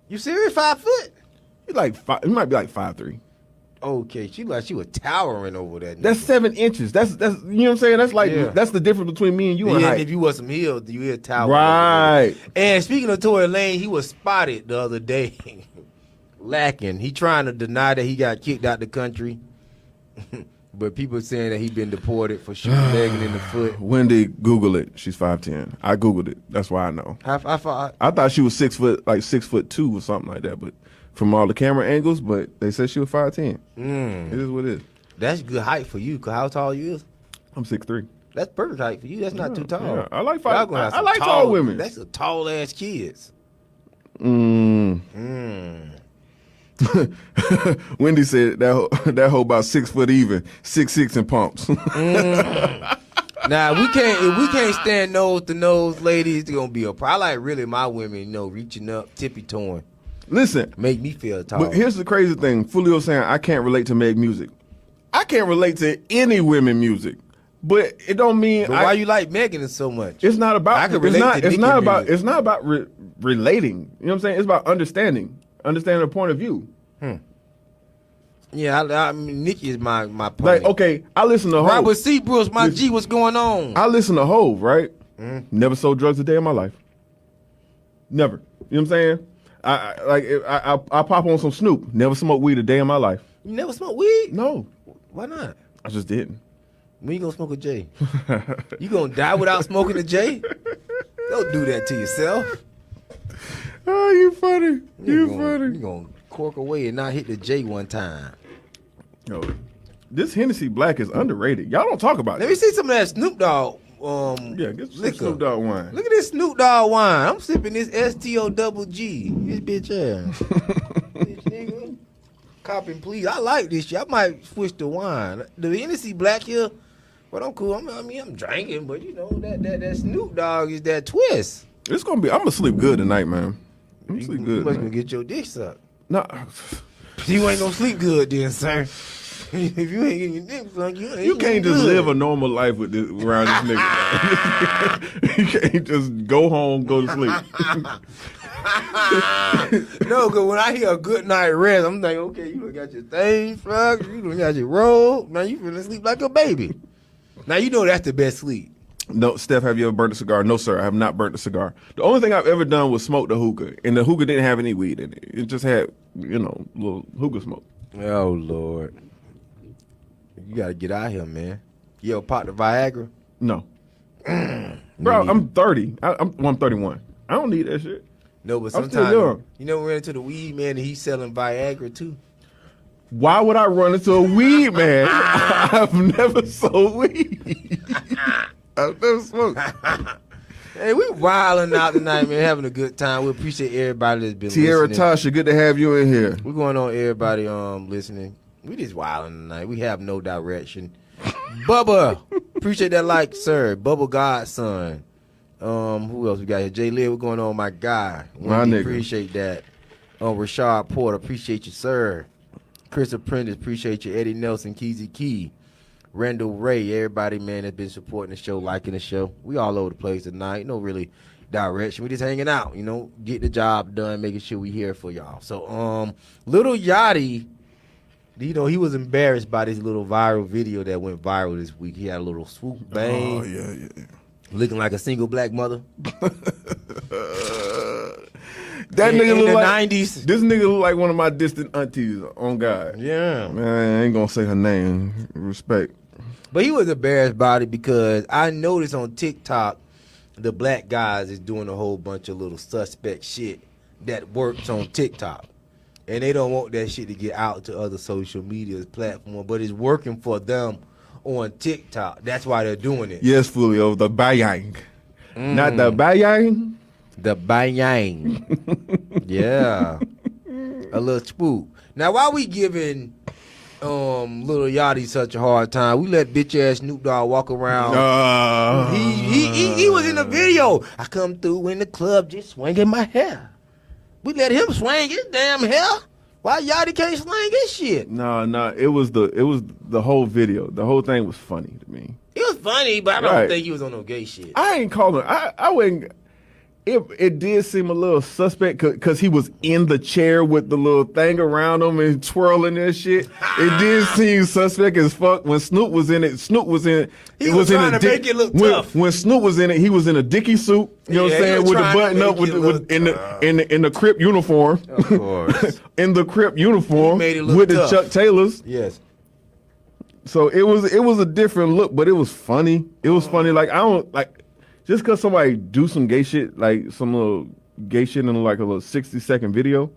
You serious? 5 foot? He's like 5. He might be like 5'3". Okay, she was towering over that. That's 7 inches. That's you know what I'm saying. That's like that's the difference between me and you in height. If you want some heels, you hear towering. Right. And speaking of Tory Lane, he was spotted the other day lacking. He trying to deny that he got kicked out the country. But people saying that he been deported for shooting Megan in the foot. Wendy, Google it. She's 5'10". I Googled it. That's why I know. I thought she was 6 foot, like 6'2" or something like that. But from all the camera angles, but they said she was 5'10". It is what it is. That's good height for you. Cause how tall you is? I'm 6'3". That's perfect height for you. That's not too tall. Yeah. I like tall women. That's a tall ass kids. Wendy said that hoe about 6 foot even, 6'6" in pumps. Nah, if we can't stand nose to nose, ladies, it's gonna be a problem. I like really my women, reaching up, tippy toeing. Listen, Make me feel tall. but here's the crazy thing. Fulio saying I can't relate to Meg music. I can't relate to any women music, but it don't mean. But why you like Megan so much? It's not about. I can relate to it's Nicki not about. music. It's not about relating. You know what I'm saying? It's about understanding the point of view. Yeah, I mean, Nicki is my point. Like, okay, I listen to Hov. Robert Seabrook's my G. What's going on? I listen to Hov, right? Never sold drugs a day in my life. Never. You know what I'm saying? I pop on some Snoop. Never smoked weed a day in my life. You never smoke weed? No, Why not? I just didn't. When you gonna smoke a J? You gonna die without smoking a J? Don't do that to yourself. Oh, you funny. You funny. You gonna cork away and not hit the J one time. Yo, this Hennessy Black is underrated. Y'all don't talk about Let me it. see some of that Snoop Dogg. Yeah, get some liquor. Snoop Dogg wine. Look at this Snoop Dogg wine. I'm sipping this STO-double-G. This bitch ass. Bitch, nigga. Copping, please. I like this shit. I might switch to wine. The Hennessy Black here, but I'm cool. I'm drinking, but that Snoop Dogg is that twist. It's gonna be. I'm gonna sleep good tonight, man. I'm gonna You sleep must good. gonna Man. get your dick sucked. No, You ain't gonna sleep good then, sir. If you ain't getting your dick sucked, you ain't you can't just live a normal life with this, around this nigga. You can't just go home, go to sleep. No, because when I hear a good night rest, I'm like, okay, you done got your thing fucked, you done got your roll, now you finna sleep like a baby. Now you know that's the best sleep. No, Steph, have you ever burnt a cigar? No, sir, I have not burnt a cigar. The only thing I've ever done was smoke the hookah, and the hookah didn't have any weed in it. It just had, little hookah smoke. Oh, Lord. You gotta get out here, man. You ever pop the Viagra? No. Bro, I'm 30. I'm 31. I don't need that shit. No, but I'm still sometimes, young. we ran into the weed man and he's selling Viagra too. Why would I run into a weed man? I've never sold weed. I've never smoked. Hey, we wilding out tonight, man, having a good time. We appreciate everybody that's been Tierra listening. Tasha, good to have you in here. We're going on everybody listening. We just wilding tonight. We have no direction. Bubba, appreciate that like, sir. Bubba Godson. Who else we got here? Jay Lee, what's going on, my guy? My Wendy, nigga. appreciate that. Rashad Porter, appreciate you, sir. Chris Apprentice, appreciate you. Eddie Nelson, Keezy Key. Randall Ray, everybody, man, that's been supporting the show, liking the show. We all over the place tonight. No really direction. We just hanging out, get the job done, making sure we here for y'all. So, Lil Yachty, he was embarrassed by this little viral video that went viral this week. He had a little swoop bang. Oh, yeah. Looking like a single black mother. That In nigga look the like 90s. This nigga look like one of my distant aunties. On God, Yeah. man, I ain't gonna say her name. Respect. But he was embarrassed about it because I noticed on TikTok the black guys is doing a whole bunch of little suspect shit that works on TikTok. And they don't want that shit to get out to other social media platforms, but it's working for them on TikTok. That's why they're doing it. Yes, Fulio, the Bayyyang, not the Bayyyang. The Bayyyang. Yeah. A little spook. Now, why we giving Lil Yachty such a hard time? We let bitch ass Snoop Dogg walk around. He was in the video. I come through in the club just swinging my hair. We let him swing his damn hair. Why Yachty can't swing his shit? No, it was the whole video. The whole thing was funny to me. It was funny, but I don't Right. think he was on no gay shit. I ain't calling. I wouldn't. It did seem a little suspect because he was in the chair with the little thing around him and twirling that shit. It did seem suspect as fuck when Snoop was in it. Snoop was in it. He was trying to make it look tough. When Snoop was in it, he was in a Dickie suit. You know what I'm Yeah, he saying, was with the trying to button up make it look in the Crip uniform. Of course. In the Crip uniform He made it look with tough. the Chuck Taylors. Yes. So it was a different look, but it was funny. It was funny. Like, I don't like just because somebody do some gay shit, like some little gay shit in like a little 60-second video,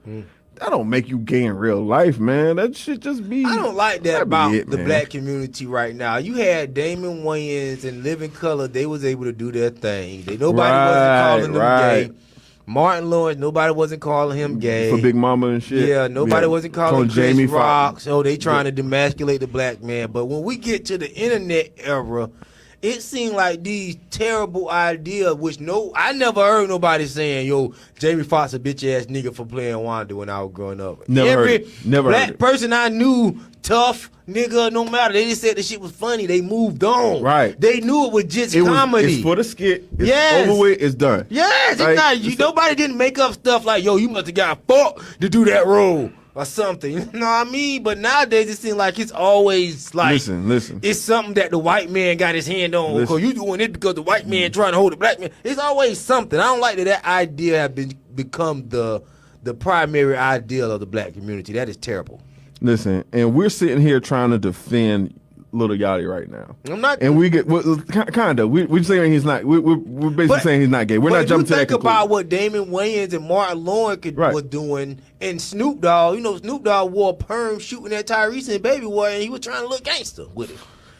that don't make you gay in real life, man. That shit just be. I don't like that be about it, the man. black community right now. You had Damon Wayans and Living Color; they was able to do their thing. Nobody wasn't calling them Right. gay. Martin Lawrence, nobody wasn't calling him gay. For Big Mama and shit. Yeah, nobody wasn't calling Jamie Chris Rock. So they trying Yeah. to demasculate the black man. But when we get to the internet era, it seemed like these terrible ideas, which I never heard nobody saying, yo, Jamie Foxx a bitch ass nigga for playing Wanda when I was growing up. Never Every heard it. Never black heard it. person I knew, tough nigga, no matter. They just said the shit was funny. They moved on. Right. They knew it was just comedy. It's for the skit. It's Yes. over with. It's done. Yes, it's Like, not. Nobody didn't make up stuff like, yo, you must have got fucked to do that role or something. You know what I mean? But nowadays it seems like it's always like, Listen. it's something that the white man got his hand on. Listen. Because you doing it because the white man trying to hold the black man. It's always something. I don't like that idea have become the primary ideal of the black community. That is terrible. Listen, and we're sitting here trying to defend Lil Yachty right now. I'm not. And we get kind of. We're saying he's not. We're basically saying he's not gay. We're not jumping to that Think conclusion. about what Damon Wayans and Martin Lawrence was doing, and Snoop Dogg. You know, Snoop Dogg wore a perm shooting at Tyrese and Baby Boy, and he was trying to look gangster with it.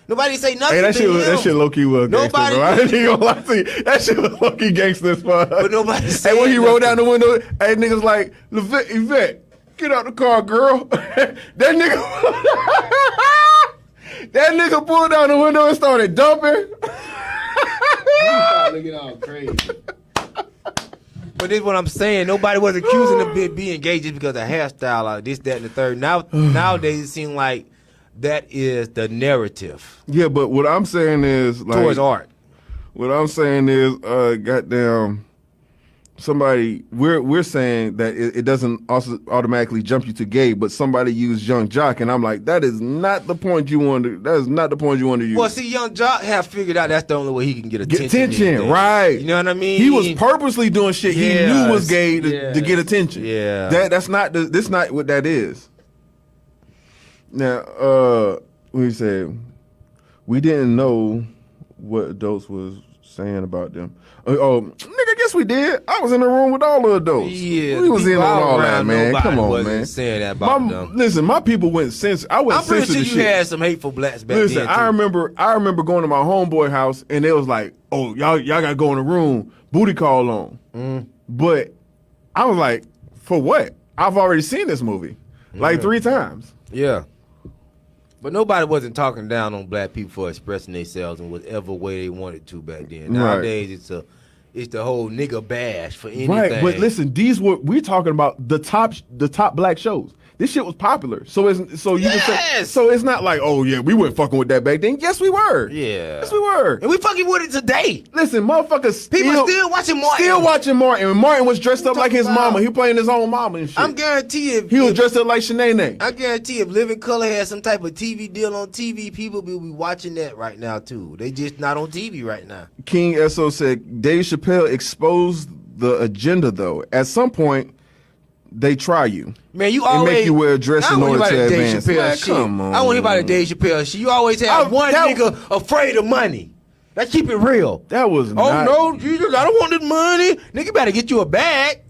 Nobody say nothing. Hey, that to shit low key was gangster, Nobody- bro. I ain't gonna lie to you. That shit was low key gangster as fuck. But nobody Hey, said when he rolled down nothing. the window, hey, niggas like, Yvette, get out the car, girl. that nigga pulled down the window and started dumping. Looking all crazy. But this is what I'm saying. Nobody was accusing him of being gay just because of hairstyle or this, that, and the third. Nowadays, it seems like that is the narrative Yeah, but what I'm saying is, like, towards art. what I'm saying is, goddamn, somebody, we're saying that it doesn't also automatically jump you to gay, but somebody used Young Jock, and I'm like, that is not the point you want to. That is not the point you want to use. Well, see, Young Jock have figured out that's the only way he can get attention. Get attention, right? You know what I mean? He was purposely doing shit he knew was gay to Yes. get attention. Yeah. That's not what that is. Now, we said we didn't know what adults was saying about them. Nigga, guess we did. I was in the room with all the adults. Yeah, we was in on all that, around, man. nobody Come on, wasn't man. saying that about them. Listen, my people went sense. I went I'm pretty sensitive sure you shit. had some hateful blacks back Listen, then, too. I remember going to my homeboy house and they was like, "Oh, y'all gotta go in the room, booty call on." But I was like, "For what? I've already seen this movie like 3 times." Yeah. But nobody wasn't talking down on black people for expressing themselves in whatever way they wanted to back then. Nowadays, it's the whole nigga bash for anything. Right, but listen, we're talking about the top black shows. This shit was popular, so you can say, so it's not like, oh yeah, we weren't fucking with that back then. Yes, we were. Yeah. Yes, we were. And we fucking with it today. Listen, motherfuckers, People still watching Martin. Still watching Martin. And Martin was dressed up like his about? mama. He playing his own mama and shit. I'm guaranteed He was dressed up like Shanae. I guarantee if Living Color had some type of TV deal on TV, people will be watching that right now too. They just not on TV right now. King S.O. said, Dave Chappelle exposed the agenda though. At some point, they try you. Man, you and always make you wear a dress in order to advance. Man, come on. I want anybody to Dave Chappelle shit. You always have one nigga afraid of money. Let's keep it real. That was not. Oh no, Jesus, I don't want this money. Nigga better get you a bag.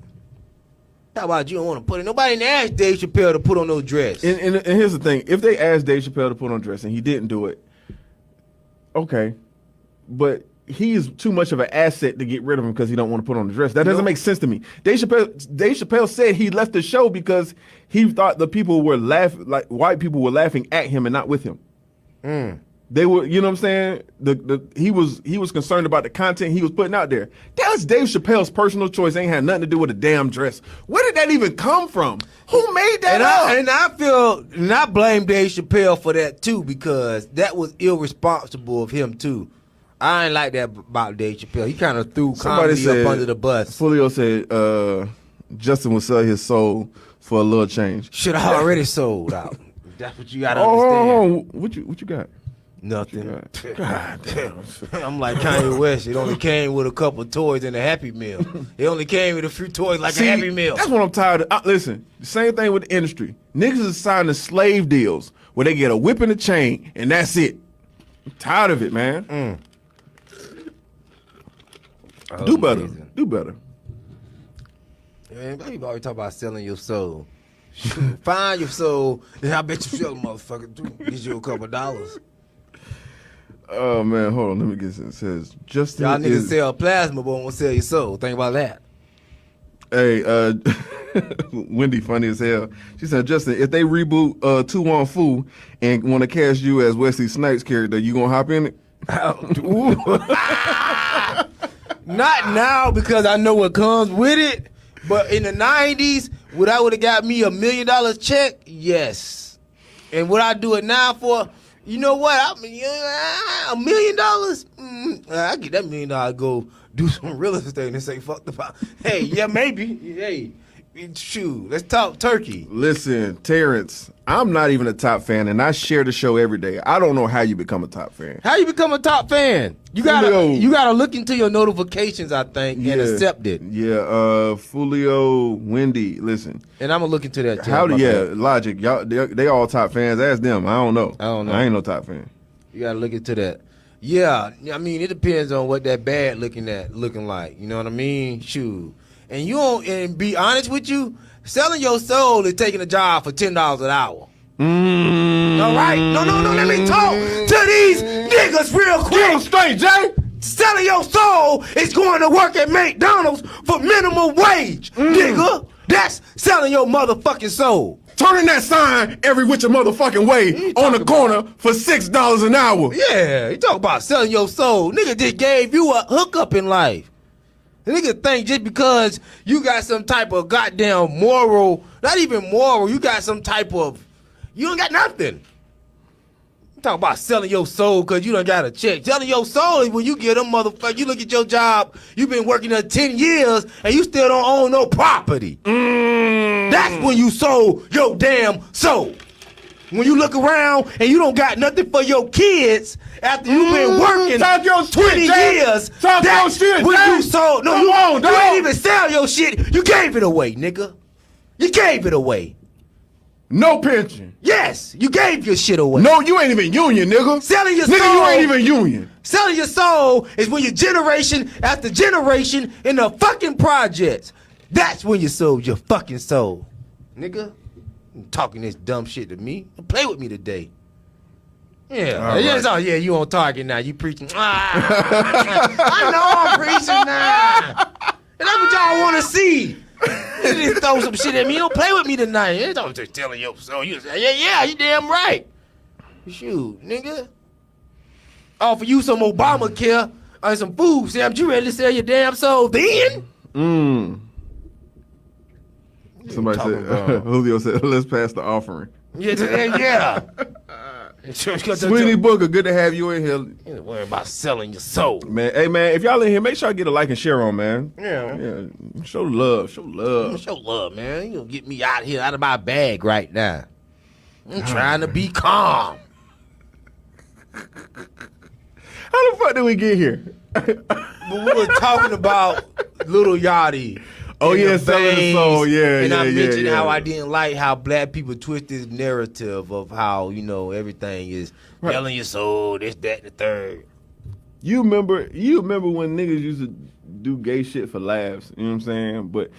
How about you don't want to put it? Nobody didn't ask Dave Chappelle to put on no dress. And here's the thing: if they asked Dave Chappelle to put on dress and he didn't do it, okay, but he's too much of an asset to get rid of him because he don't want to put on the dress. That doesn't make sense to me. Dave Chappelle said he left the show because he thought the people were like white people were laughing at him and not with him. They were, you know what I'm saying? He was concerned about the content he was putting out there. That was Dave Chappelle's personal choice. Ain't had nothing to do with a damn dress. Where did that even come from? Who made that up? And I blame Dave Chappelle for that too, because that was irresponsible of him too. I ain't like that about Dave Chappelle. He kind of threw comedy up under the bus. Fulio said Justin would sell his soul for a little change. Should have already sold out. That's what you got to understand. Oh, what you got? Nothing. God damn. I'm like Kanye West. It only came with a couple of toys and a Happy Meal. It only came with a few toys like a Happy Meal. That's what I'm tired of. Listen, the same thing with the industry. Niggas is signing slave deals where they get a whip and a chain and that's it. I'm tired of it, man. Do better. Do better. Man, people always talk about selling your soul. Find your soul, and I bet you sell a motherfucker too. Get you a couple dollars. Oh man, hold on. Let me get this. It says Justin. Y'all niggas sell plasma, but won't sell your soul. Think about that. Hey, Wendy, funny as hell. She said, Justin, if they reboot 2 Wong Fu and want to cast you as Wesley Snipes' character, you gonna hop in it? Not now because I know what comes with it. But in the 90s, would I would have got me $1 million check? Yes. And would I do it now for? You know what? I mean, $1 million? I get that $1 million, go do some real estate and say, fuck the pop. Hey, yeah, maybe. Hey, shoot, let's talk turkey. Listen, Terrence, I'm not even a top fan, and I share the show every day. I don't know how you become a top fan. How you become a top fan? You gotta look into your notifications, I think, and accept it. Yeah, Fulio, Wendy, listen. And I'm gonna look into that. Logic, y'all, they all top fans. Ask them. I don't know. I ain't no top fan. You gotta look into that. Yeah, I mean, it depends on what that bad looking like. You know what I mean? Shoot. And you don't, and be honest with you, selling your soul is taking a job for $10 an hour. All right? No, let me talk to these niggas real quick. Get 'em straight, Jay. Selling your soul is going to work at McDonald's for minimum wage, nigga. That's selling your motherfucking soul. Turning that sign every which a motherfucking way on the corner for $6 an hour. Yeah, you talk about selling your soul. Nigga just gave you a hookup in life. The nigga think just because you got some type of goddamn moral, not even moral, you got some type of, you don't got nothing. You talk about selling your soul because you done got a check. Selling your soul is when you get them motherfucker, you look at your job, you been working there 10 years and you still don't own no property. That's when you sold your damn soul. When you look around and you don't got nothing for your kids after you've been working 20 years, that's when you sold. No, you ain't even sell your shit. You gave it away, nigga. You gave it away. No pension. Yes, you gave your shit away. No, you ain't even union, nigga. Selling your soul. Nigga, you ain't even union. Selling your soul is when you're generation after generation in the fucking projects. That's when you sold your fucking soul. Nigga, you talking this dumb shit to me. Play with me today. Yeah. Yeah, you on target now. You preaching. I know I'm preaching now. And that's what y'all want to see. You just throw some shit at me. You don't play with me tonight. You don't just telling your soul. You say, yeah, you damn right. Shoot, nigga. Offer you some Obamacare and some food stamps. You ready to sell your damn soul then? Somebody said, Julio said, let's pass the offering. Yeah. Sweeney Booker, good to have you in here. You ain't worry about selling your soul. Man, hey man, if y'all in here, make sure I get a like and share on, man. Yeah. Show love. Show love, man. You gonna get me out here, out of my bag right now. I'm trying to be calm. How the fuck did we get here? We were talking about Lil Yachty. Oh yeah, selling the soul. Yeah, and I mentioned yeah. how I didn't like how black people twist this narrative of how, everything is selling your soul, this, that, and the third. You remember when niggas used to do gay shit for laughs, you know what I'm saying? But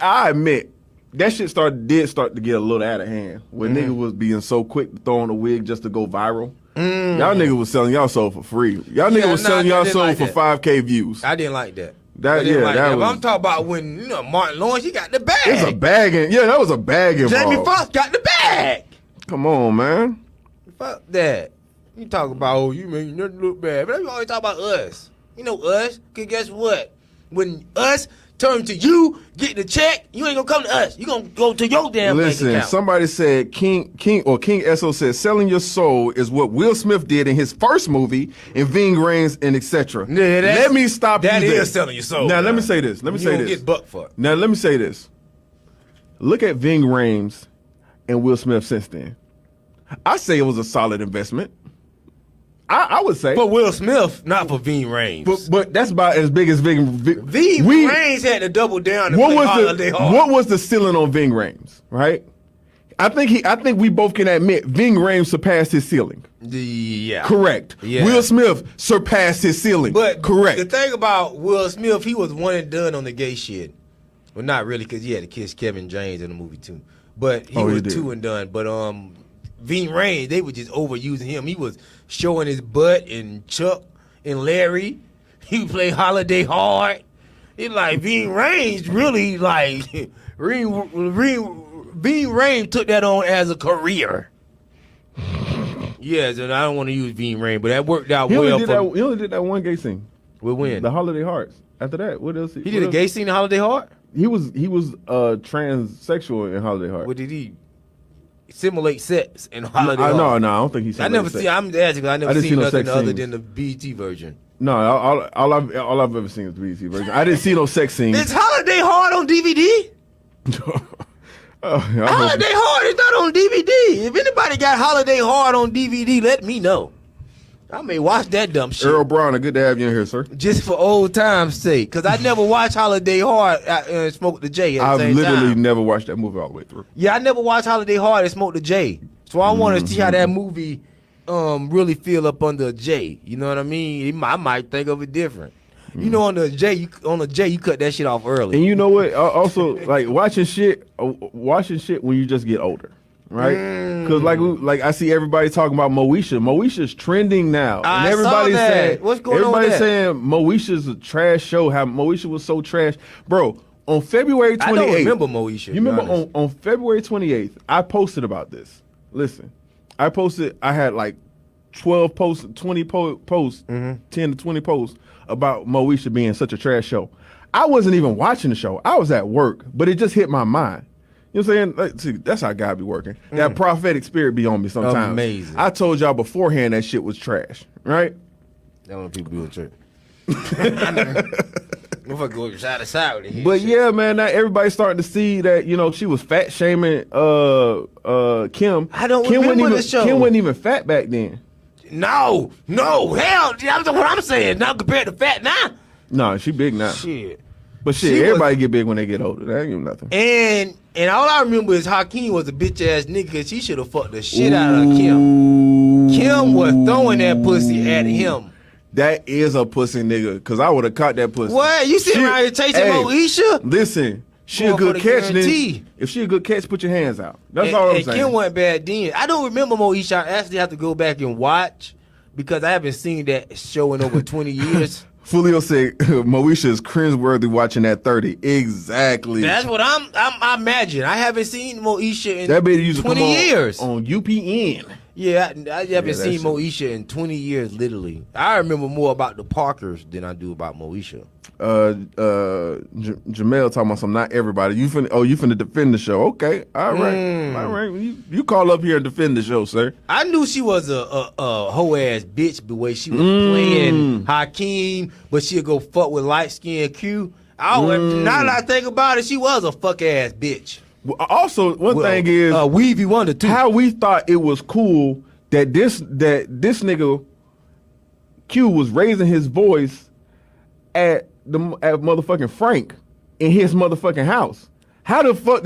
I admit, that shit did start to get a little out of hand. When niggas was being so quick to throw on a wig just to go viral. Y'all niggas was selling y'all soul for free. Y'all niggas was selling y'all soul for 5K views. I didn't like that. That was, but I'm talking about when Martin Lawrence, he got the bag. It's a bag. That was a bag involved. Jamie Foxx got the bag. Come on, man. Fuck that. You talk about, you make nothing look bad. But you always talk about us. You know us. Because guess what? When us turn to you, get the check, you ain't gonna come to us. You gonna go to your damn bank account. Listen, somebody said King SO said selling your soul is what Will Smith did in his first movie in Ving Rhames and etc. Yeah, let me stop that you there. Is selling your soul. Now let me say this. Get bucked for it. Now let me say this. Look at Ving Rhames and Will Smith since then. I say it was a solid investment. I would say. For Will Smith, not for Ving Rhames. But that's about as big as Ving Rhames had to double down and play Holiday Hard. What was the ceiling on Ving Rhames, right? I think we both can admit Ving Rhames surpassed his ceiling. Yeah. Correct. Yeah. Will Smith surpassed his ceiling. But correct. The thing about Will Smith, he was one and done on the gay shit. Well, not really, because he had to kiss Kevin James in the movie too. But he was two and done. But Ving Rhames, they were just overusing him. He was showing his butt in Chuck and Larry. He would play Holiday Hard. It's like Ving Rhames really like Ving Rhames took that on as a career. Yes, and I don't want to use Ving Rhames, but that worked out well. He only did that one gay scene. With when? The Holiday Hearts. After that, what else? He did a gay scene in Holiday Heart? He was transsexual in Holiday Heart. What did he simulate sex in Holiday Heart? No, I don't think he I never see. I'm asking. I never seen no nothing sex other scenes. than the BET version. No, all I've ever seen is the BET version. I didn't see no sex scenes. Is Holiday Heart on DVD? Holiday Heart is not on DVD. If anybody got Holiday Heart on DVD, let me know. I may watch that dumb shit. Earl Brown, good to have you in here, sir. Just for old time's sake. Because I never watched Holiday Heart and Smoke the J at the I've same literally time. never watched that movie all the way through. Yeah, I never watched Holiday Heart and Smoke the J. So I want to see how that movie really feel up under a J. You know what I mean? I might think of it different. You know, on the J, you cut that shit off early. And you know what? Also, like watching shit when you just get older. Right, because like I see everybody talking about Moesha. Moesha's trending now, and everybody's saying what's going on with everybody's that? saying Moesha's a trash show. How Moesha was so trash, bro. On February 28th, I don't remember Moesha. You remember on February 28th, I posted about this. Listen, I had like 12 posts, 20 posts, 10 to 20 posts about Moesha being such a trash show. I wasn't even watching the show. I was at work, but it just hit my mind. You know what I'm saying? Like, see, that's how God be working. That prophetic spirit be on me sometimes. Amazing. I told y'all beforehand that shit was trash, right? That's when people do in church. Motherfucker go side to side with it. But yeah, man, now everybody's starting to see that, you know, she was fat shaming Kim. I don't Kim remember the show. Kim wasn't even fat back then. No, hell, that's what I'm saying. Now compared to fat now. No, she big now. Shit. But shit, She everybody get big when they get older. That ain't even nothing. And all I remember is Hakeem was a bitch ass nigga because he should have fucked the shit out of Kim. Kim was throwing that pussy at him. That is a pussy nigga, because I would have caught that pussy. What? You sitting around here chasing Moesha? Listen, she a Going for good the catch, guarantee. then. If she a good catch, put your hands out. That's all I'm and saying. Kim wasn't bad then. I don't remember Moesha. I actually have to go back and watch because I haven't seen that show in over 20 years. Fulio said Moesha is cringeworthy watching that 30. Exactly. That's what I imagine. I haven't seen Moesha in that baby used to 20 come years. on UPN. Yeah, I haven't seen shit. Moesha in 20 years, literally. I remember more about the Parkers than I do about Moesha. Jamel talking about something. Not everybody. You finna defend the show. Okay, all right. You call up here and defend the show, sir. I knew she was a hoe ass bitch the way she was playing Hakeem, but she'd go fuck with light skinned Q. Now that I think about it, she was a fuck ass bitch. Well, also, one thing is Weavy Wonder too. how we thought it was cool that this nigga Q was raising his voice at motherfucking Frank in his motherfucking house. How the fuck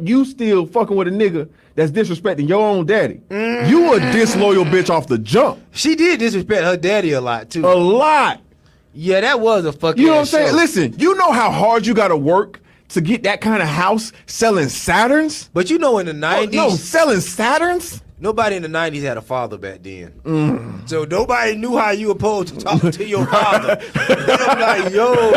you still fucking with a nigga that's disrespecting your own daddy? You a disloyal bitch off the jump. She did disrespect her daddy a lot too. A lot. Yeah, that was a fucking. You know what I'm saying? show. Listen, you know how hard you gotta work to get that kind of house selling Saturns? But you know in the 90s. No, selling Saturns? Nobody in the 90s had a father back then. So nobody knew how you were supposed to talk to your father. I'm like, yo,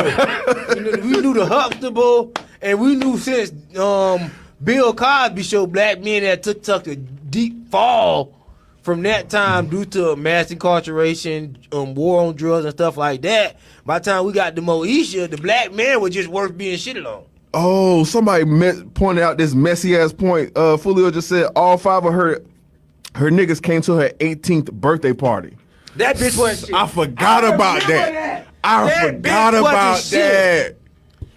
we knew the Huxtable, and we knew since Bill Cosby show black men that took a deep fall from that time due to mass incarceration, war on drugs and stuff like that. By the time we got to Moesha, the black man was just worth being shitted on. Oh, somebody pointed out this messy ass point. Fulio just said all 5 of her niggas came to her 18th birthday party. That bitch was shit. I forgot about that. I forgot about that.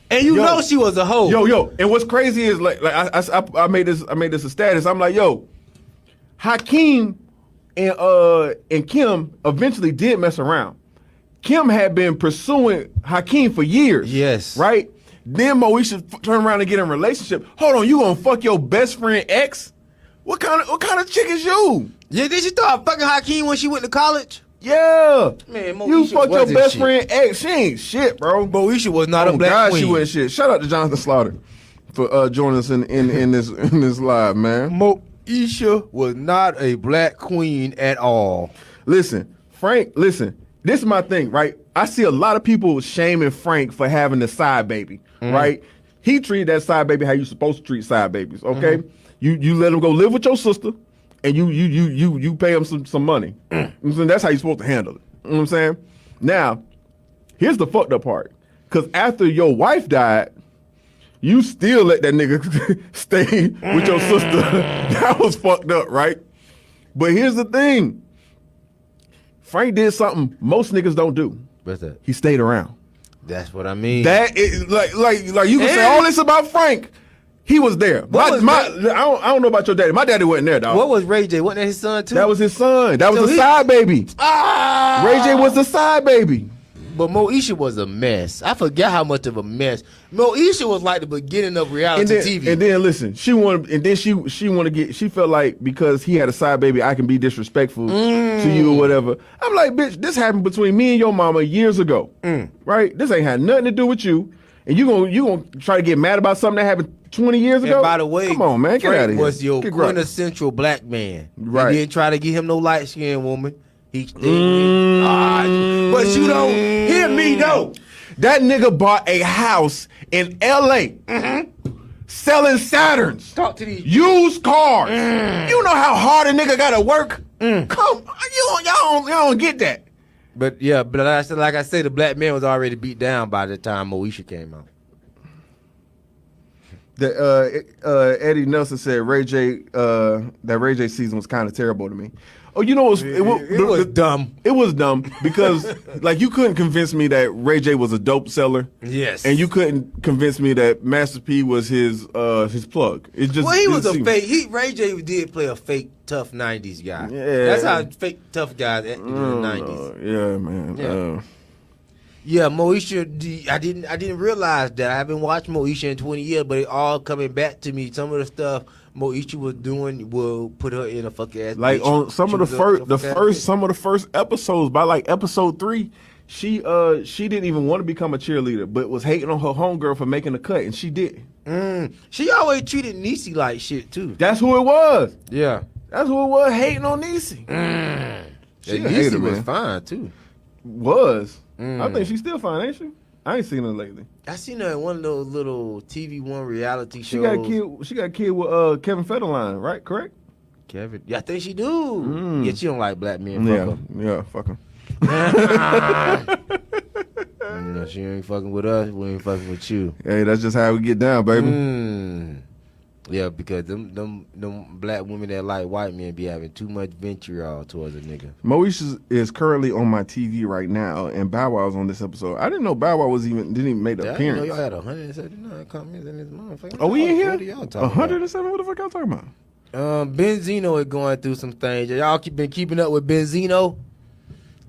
And you know she was a hoe. Yo. And what's crazy is like I made this a status. I'm like, yo, Hakeem and Kim eventually did mess around. Kim had been pursuing Hakeem for years. Yes. Right? Then Moesha turn around and get in a relationship. Hold on, you gonna fuck your best friend ex? What kind of chick is you? Yeah, did she start fucking Hakeem when she went to college? Yeah. Man, Moesha you fuck your wasn't best shit. friend ex. She ain't shit, bro. Moesha was not a black God, queen. she wasn't shit. Shout out to Jonathan Slaughter for joining us in this live, man. Moesha was not a black queen at all. Listen, Frank, this is my thing, right? I see a lot of people shaming Frank for having the side baby, right? He treated that side baby how you supposed to treat side babies, okay? You let him go live with your sister, and you pay him some money. And that's how you're supposed to handle it. You know what I'm saying? Now, here's the fucked up part. Because after your wife died, you still let that nigga stay with your sister. That was fucked up, right? But here's the thing. Frank did something most niggas don't do. What's that? He stayed around. That's what I mean. That is like you can say all this about Frank. He was there. I don't know about your daddy. My daddy wasn't there, dog. What was Ray J? Wasn't that his son too? That was his son. That was the side baby. Ray J was the side baby. But Moesha was a mess. I forget how much of a mess. Moesha was like the beginning of reality TV. And then listen, she felt like because he had a side baby, I can be disrespectful to you or whatever. I'm like, bitch, this happened between me and your mama years ago. Right? This ain't had nothing to do with you. And you gonna try to get mad about something that happened 20 years ago? And by the way, come on, man, get out of here. Was your quintessential black man. Right. He didn't try to get him no light skinned woman. He stayed with. But you don't hear me though. That nigga bought a house in LA selling Saturns. Talk to these used cars. You know how hard a nigga gotta work? Come, y'all don't get that. But yeah, like I said, the black man was already beat down by the time Moesha came out. Eddie Nelson said that Ray J season was kind of terrible to me. Oh, you know it was dumb. It was dumb because like you couldn't convince me that Ray J was a dope seller. Yes. And you couldn't convince me that Master P was his plug. It just he was a fake. Ray J did play a fake tough '90s guy. Yeah. That's how fake tough guys acted in the '90s. Yeah, man. Yeah. Yeah, Moesha, I didn't realize that. I haven't watched Moesha in 20 years, but it all coming back to me. Some of the stuff Moesha was doing will put her in a fucking ass. Like on some of the first episodes, by like episode 3, she didn't even want to become a cheerleader, but was hating on her homegirl for making the cut, and she did. She always treated Niecy like shit too. That's who it was. Yeah, that's who it was, hating on Niecy. She Niecy was fine too. I think she's still fine, ain't she? I ain't seen her lately. I seen her in one of those little TV One reality shows. She got a kid with Kevin Federline, right? Correct? Kevin, yeah, I think she do. Yeah, she don't like black men. Fuck him. You know, she ain't fucking with us. We ain't fucking with you. Hey, that's just how we get down, baby. Yeah, because them black women that like white men be having too much vitriol towards a nigga. Moesha is currently on my TV right now, and Bow Wow's on this episode. I didn't know Bow Wow didn't even make the appearance. I didn't know y'all had 179 comments in this motherfucker. Oh, we in here? What are y'all talking 107? What the fuck y'all talking about? Benzino is going through some things. Y'all been keeping up with Benzino?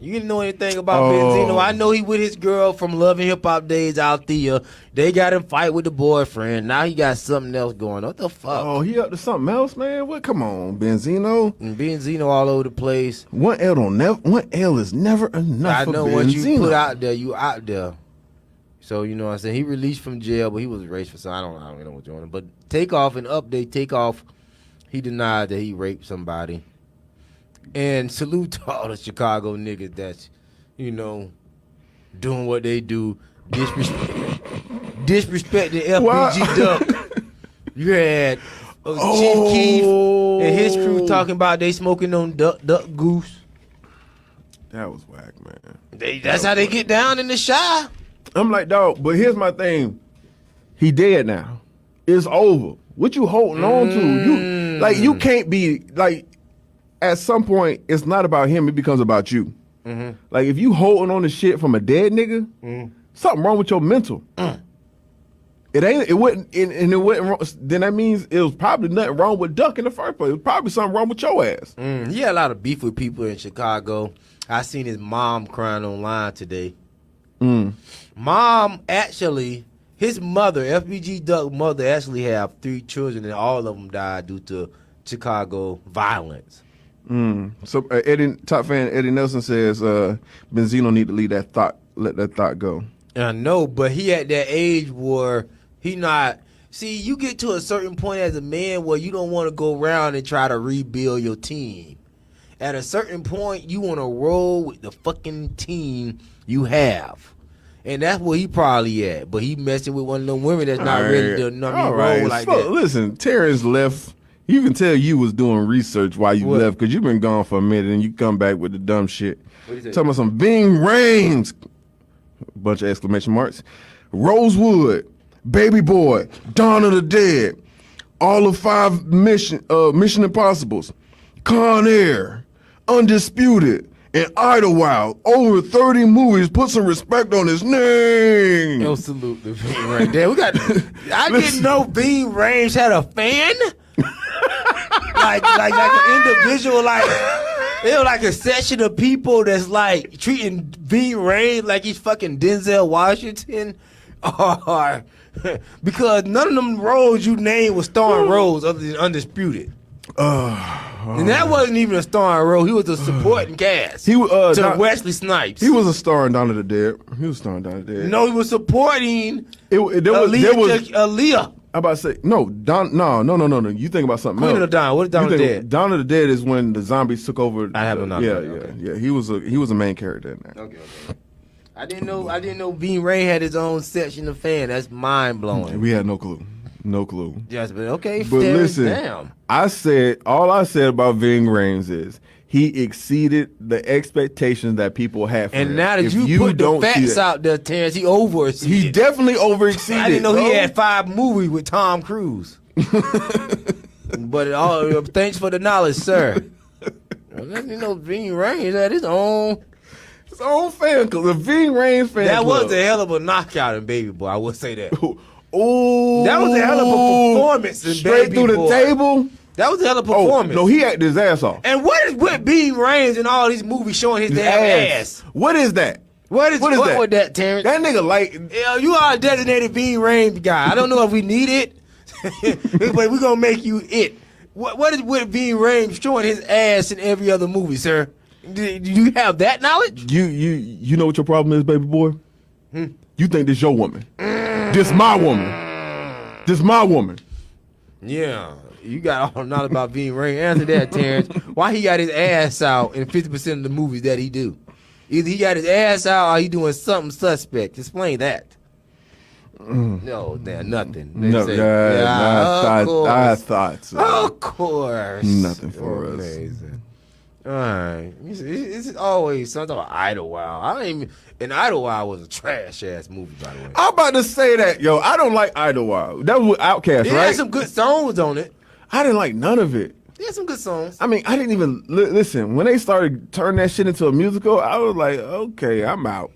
You didn't know anything about Benzino. I know he with his girl from Love and Hip Hop days out there. They got him fight with the boyfriend. Now he got something else going on. What the fuck? Oh, he up to something else, man? What? Come on, Benzino. Benzino all over the place. One L is never enough. I know for what Benzino. you put out there, you out there. So you know what I'm saying? He released from jail, but he was raped for something. I don't know what's going on. But Takeoff, he denied that he raped somebody. And salute to all the Chicago niggas that's, you know, doing what they do, disrespecting FBG Duck. You had Chief Keef and his crew talking about they smoking on Duck Goose. That was whack, man. That's how they get down in the shy. I'm like, dog, but here's my thing. He dead now. It's over. What you holding on to? You can't be like. At some point, it's not about him. It becomes about you. Like if you holding on to shit from a dead nigga, something wrong with your mental. It wouldn't wrong. Then that means it was probably nothing wrong with Duck in the first place. It was probably something wrong with your ass. He had a lot of beef with people in Chicago. I seen his mom crying online today. Mom actually, his mother, FBG Duck's mother, actually have 3 children, and all of them died due to Chicago violence. So top fan Eddie Nelson says Benzino need to let that thought go. I know, but he at that age where he not. See, you get to a certain point as a man where you don't want to go around and try to rebuild your team. At a certain point, you want to roll with the fucking team you have. And that's where he probably at. But he messing with one of them women that's not ready to roll like that. Listen, Terrence left. You can tell you was doing research while you left because you've been gone for a minute and you come back with the dumb shit. Talking about some Ving Rhames. Bunch of exclamation marks. Rosewood, Baby Boy, Dawn of the Dead, all of 5 Mission Impossibles, Con Air, Undisputed, and Idlewild. Over 30 movies. Put some respect on his name. Yo, salute the Ving right there. I didn't know Ving Rhames had a fan. like an individual, it was like a section of people that's like treating Ving Rhames like he's fucking Denzel Washington. Because none of them roles you named was starring roles other than Undisputed. And that wasn't even a starring role. He was a supporting cast. He was Wesley Snipes. He was a star in Dawn of the Dead. He was starring Dawn of the Dead. No, he was supporting Aaliyah. I'm about to say no. No. You think about something else. Queen of the Dawn. What is Dawn of the Dead? Dawn of the Dead is when the zombies took over. I have not. Yeah. He was a main character in that. Okay. I didn't know Ving Rhames had his own section of fan. That's mind blowing. We had no clue. No clue. Yes, but okay. But listen, damn. all I said about Ving Rhames is he exceeded the expectations that people had for him. And now that you put the facts out there, Terrence, he overexceeded. He definitely overexceeded. I didn't know he had 5 movies with Tom Cruise. But thanks for the knowledge, sir. You know, Ving Rhames had his own fan club. The Ving Rhames fan club. That was a hell of a knockout in Baby Boy. I will say that. Oh, that was a hell of a performance in straight Baby through Boy. the table. That was a hell of a performance. No, he acted his ass off. And what is with Ving Rhames in all these movies showing his damn ass? What is that? What is that with that, Terrence? That nigga you are a designated Ving Rhames guy. I don't know if we need it, but we're gonna make you it. What is with Ving Rhames showing his ass in every other movie, sir? Do you have that knowledge? You know what your problem is, baby boy? You think this your woman? This my woman. This my woman. Yeah, you got all knowledge about Ving Rhames. Answer that, Terrence. Why he got his ass out in 50% of the movies that he do? Either he got his ass out or he doing something suspect. Explain that. No, nothing. I thought so. Of course. Nothing for us. Amazing. All right. It's always something about Idlewild. And Idlewild was a trash ass movie, by the way. I'm about to say that, yo. I don't like Idlewild. That was with Outkast, right? It had some good songs on it. I didn't like none of it. It had some good songs. I mean, I didn't even listen when they started turning that shit into a musical. I was like, okay, I'm out.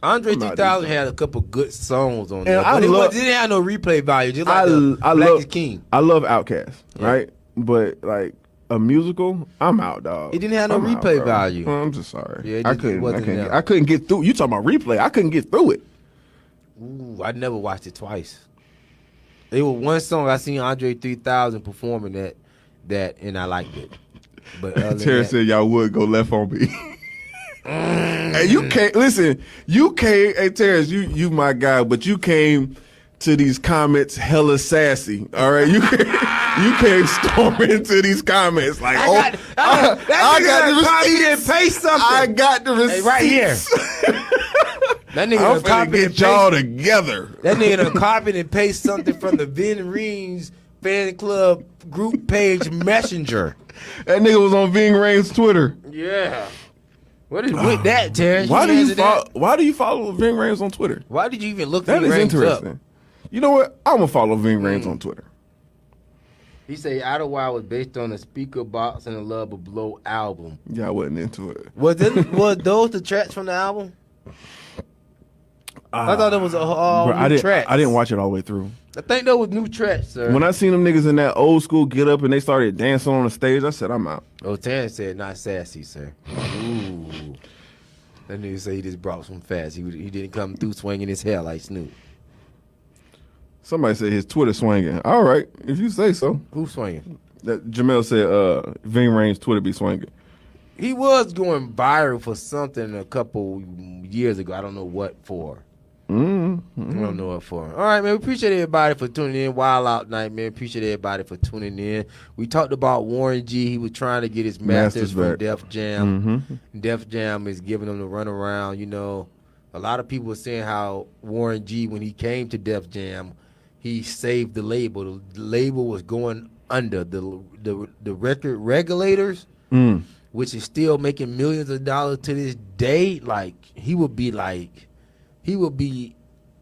Andre 3000 had a couple good songs on there, but it didn't have no replay value. Just like Black is King. I love Outkast, right? But like a musical, I'm out, dog. It didn't have no replay value. I'm just sorry. Yeah, I couldn't get through. You talking about replay? I couldn't get through it. Ooh, I never watched it twice. There was one song I seen Andre 3000 performing that, and I liked it. But Terrence said y'all would go left on me. Hey, you can't listen. You came, hey Terrence, you my guy, but you came to these comments hella sassy. All right, you came storming into these comments like, I got the copy and paste something. I got the receipts. Hey, right here. That nigga done copied and y'all together. That nigga done copied and paste something from the Ving Rhames fan club group page messenger. That nigga was on Ving Rhames' Twitter. Yeah. What is with that, Terrence? Why do you follow Ving Rhames on Twitter? Why did you even look that Ving is Rhames interesting. up? You know what? I'm gonna follow Ving Rhames on Twitter. He said Idlewild was based on the Speaker Box and the Love of Blow album. Yeah, I wasn't into it. Was those the tracks from the album? I thought it was a new track. I didn't watch it all the way through. I think that was new tracks, sir. When I seen them niggas in that old school get up and they started dancing on the stage, I said, I'm out. Oh, Terrence said not sassy, sir. Ooh. That nigga said he just brought some fast. He didn't come through swinging his hair like Snoop. Somebody said his Twitter swinging. All right, if you say so. Who's swinging? That Jamel said Ving Rhames' Twitter be swinging. He was going viral for something a couple years ago. I don't know what for. I don't know what for. All right, man. We appreciate everybody for tuning in. Wild Out Night, man. Appreciate everybody for tuning in. We talked about Warren G. He was trying to get his masters from back. Def Jam. Mm-hmm. Def Jam is giving him the runaround. You know, a lot of people were saying how Warren G, when he came to Def Jam, he saved the label. The label was going under. The record regulators, which is still making millions of dollars to this day. Like, he would be like, y'all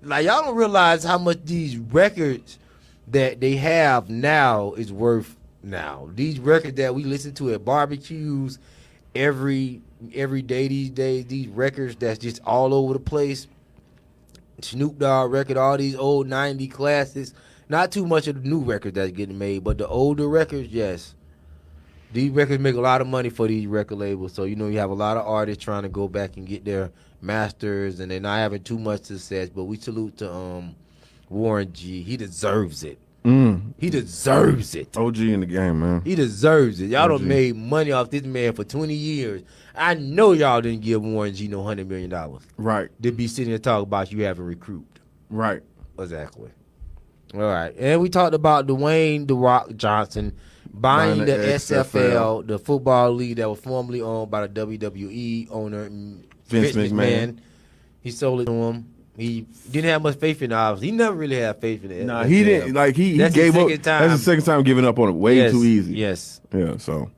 don't realize how much these records that they have now is worth now. These records that we listen to at barbecues every day these days, these records that's just all over the place. Snoop Dogg record, all these old 90 classics. Not too much of the new records that's getting made, but the older records, yes. These records make a lot of money for these record labels. So, you know, you have a lot of artists trying to go back and get their masters, and they're not having too much success. But we salute to Warren G. He deserves it. He deserves it. OG in the game, man. He deserves it. Y'all OG. done made money off this man for 20 years. I know y'all didn't give Warren G no $100 million. Right. To be sitting here talking about you having recruit. Right. Exactly. All right. And we talked about Dwayne "The Rock" Johnson buying the XFL, the football league that was formerly owned by the WWE owner, Vince McMahon. He sold it to him. He didn't have much faith in it, obviously. He never really had faith in it. Nah, he didn't. Like, he gave up. That's the second time giving up on it way too easy. Yes. Yeah, so.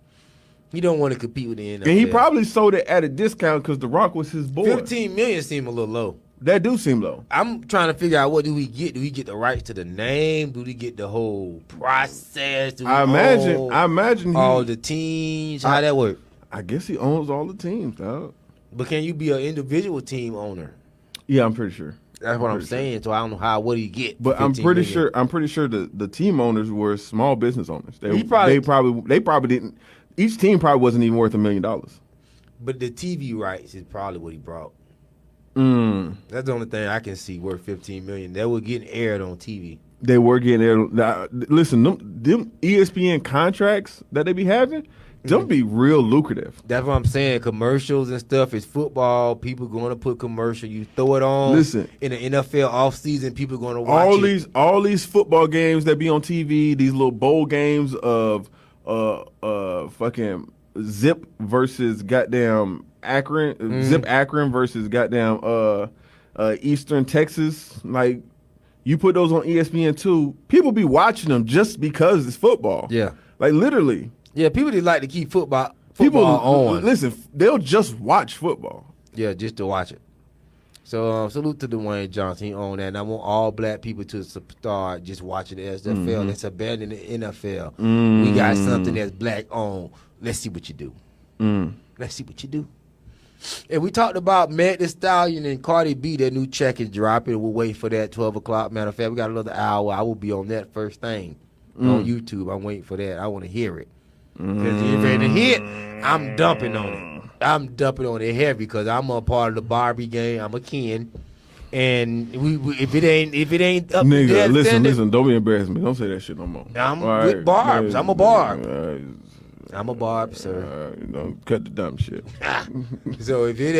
He don't want to compete with the NFL. And he probably sold it at a discount because The Rock was his boy. $15 million seemed a little low. That do seem low. I'm trying to figure out, what do we get? Do we get the rights to the name? Do we get the whole process? Do we I imagine all the teams. How that work? I guess he owns all the teams, dog. But can you be an individual team owner? Yeah, I'm pretty sure. That's what I'm saying. So I don't know what do you get? But I'm pretty sure the team owners were small business owners. They probably didn't. Each team probably wasn't even worth $1 million. But the TV rights is probably what he brought. That's the only thing I can see worth $15 million. They were getting aired on TV. They were getting aired. Now, listen, them ESPN contracts that they be having, them be real lucrative. That's what I'm saying. Commercials and stuff is football. People going to put commercial. You throw it on. Listen, in the NFL offseason, people going to watch all these football games that be on TV. These little bowl games of fucking Zip versus goddamn Akron, Zip Akron versus goddamn Eastern Texas. Like, you put those on ESPN2, people be watching them just because it's football. Yeah, like literally. Yeah, people just like to keep football on. Listen, they'll just watch football. Yeah, just to watch it. So salute to Dwayne Johnson. He owned that. And I want all black people to start just watching the XFL. Let's abandon the NFL. We got something that's black owned. Let's see what you do. Let's see what you do. And we talked about Meg Thee Stallion and Cardi B. Their new check is dropping. We'll wait for that 12 o'clock. Matter of fact, we got another hour. I will be on that first thing on YouTube. I'm waiting for that. I want to hear it. Because if it ain't a hit, I'm dumping on it. I'm dumping on it heavy because I'm a part of the Barbie game. I'm a kin. And if it ain't up nigga, to that listen, standard, don't be embarrassing me. Don't say that shit no more. I'm with Barbs. I'm a Barb. I'm a Barb, sir. Don't cut the dumb shit. So if it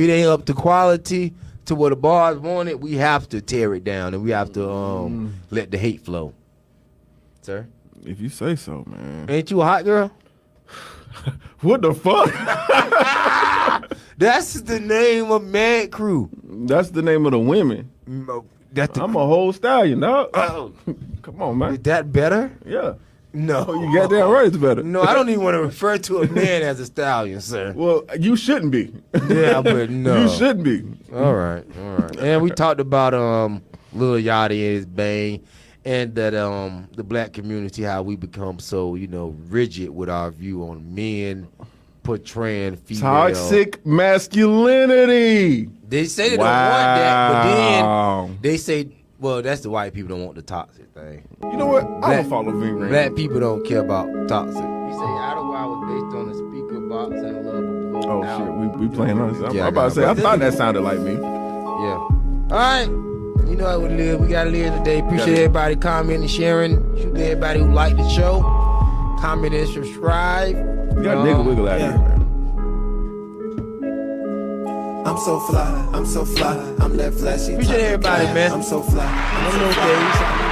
ain't up to quality to what the Barbs wanted, we have to tear it down and we have to let the hate flow. Sir? If you say so, man. Ain't you a hot girl? What the fuck? That's the name of Mad Crew. That's the name of the women. I'm a whole stallion, dog. Come on, man. Is that better? Yeah. No. Oh, you got damn right it's better. No, I don't even want to refer to a man as a stallion, sir. Well, you shouldn't be. Yeah, but no. You shouldn't be. All right. And we talked about Lil Yachty and his Bayyyang. And that the black community, how we become so, rigid with our view on men portraying female. Toxic masculinity. They say they don't want that, but then they say, well, that's the white people don't want the toxic thing. You know what? I'm going to follow V-Ring. Black people don't care about toxic. He say Ottawa was based on the speaker box and love of blowing out. Oh, shit. We playing on this. I'm about to say, I thought that sounded like me. Yeah. All right. You know how we live. We got to live today. Appreciate everybody commenting, sharing. Shoot to everybody who liked the show. Comment and subscribe. You got a nigga wiggle out here, man. I'm so fly, I'm so fly, I'm that flashy. Appreciate everybody, man. I'm so fly. One of those days.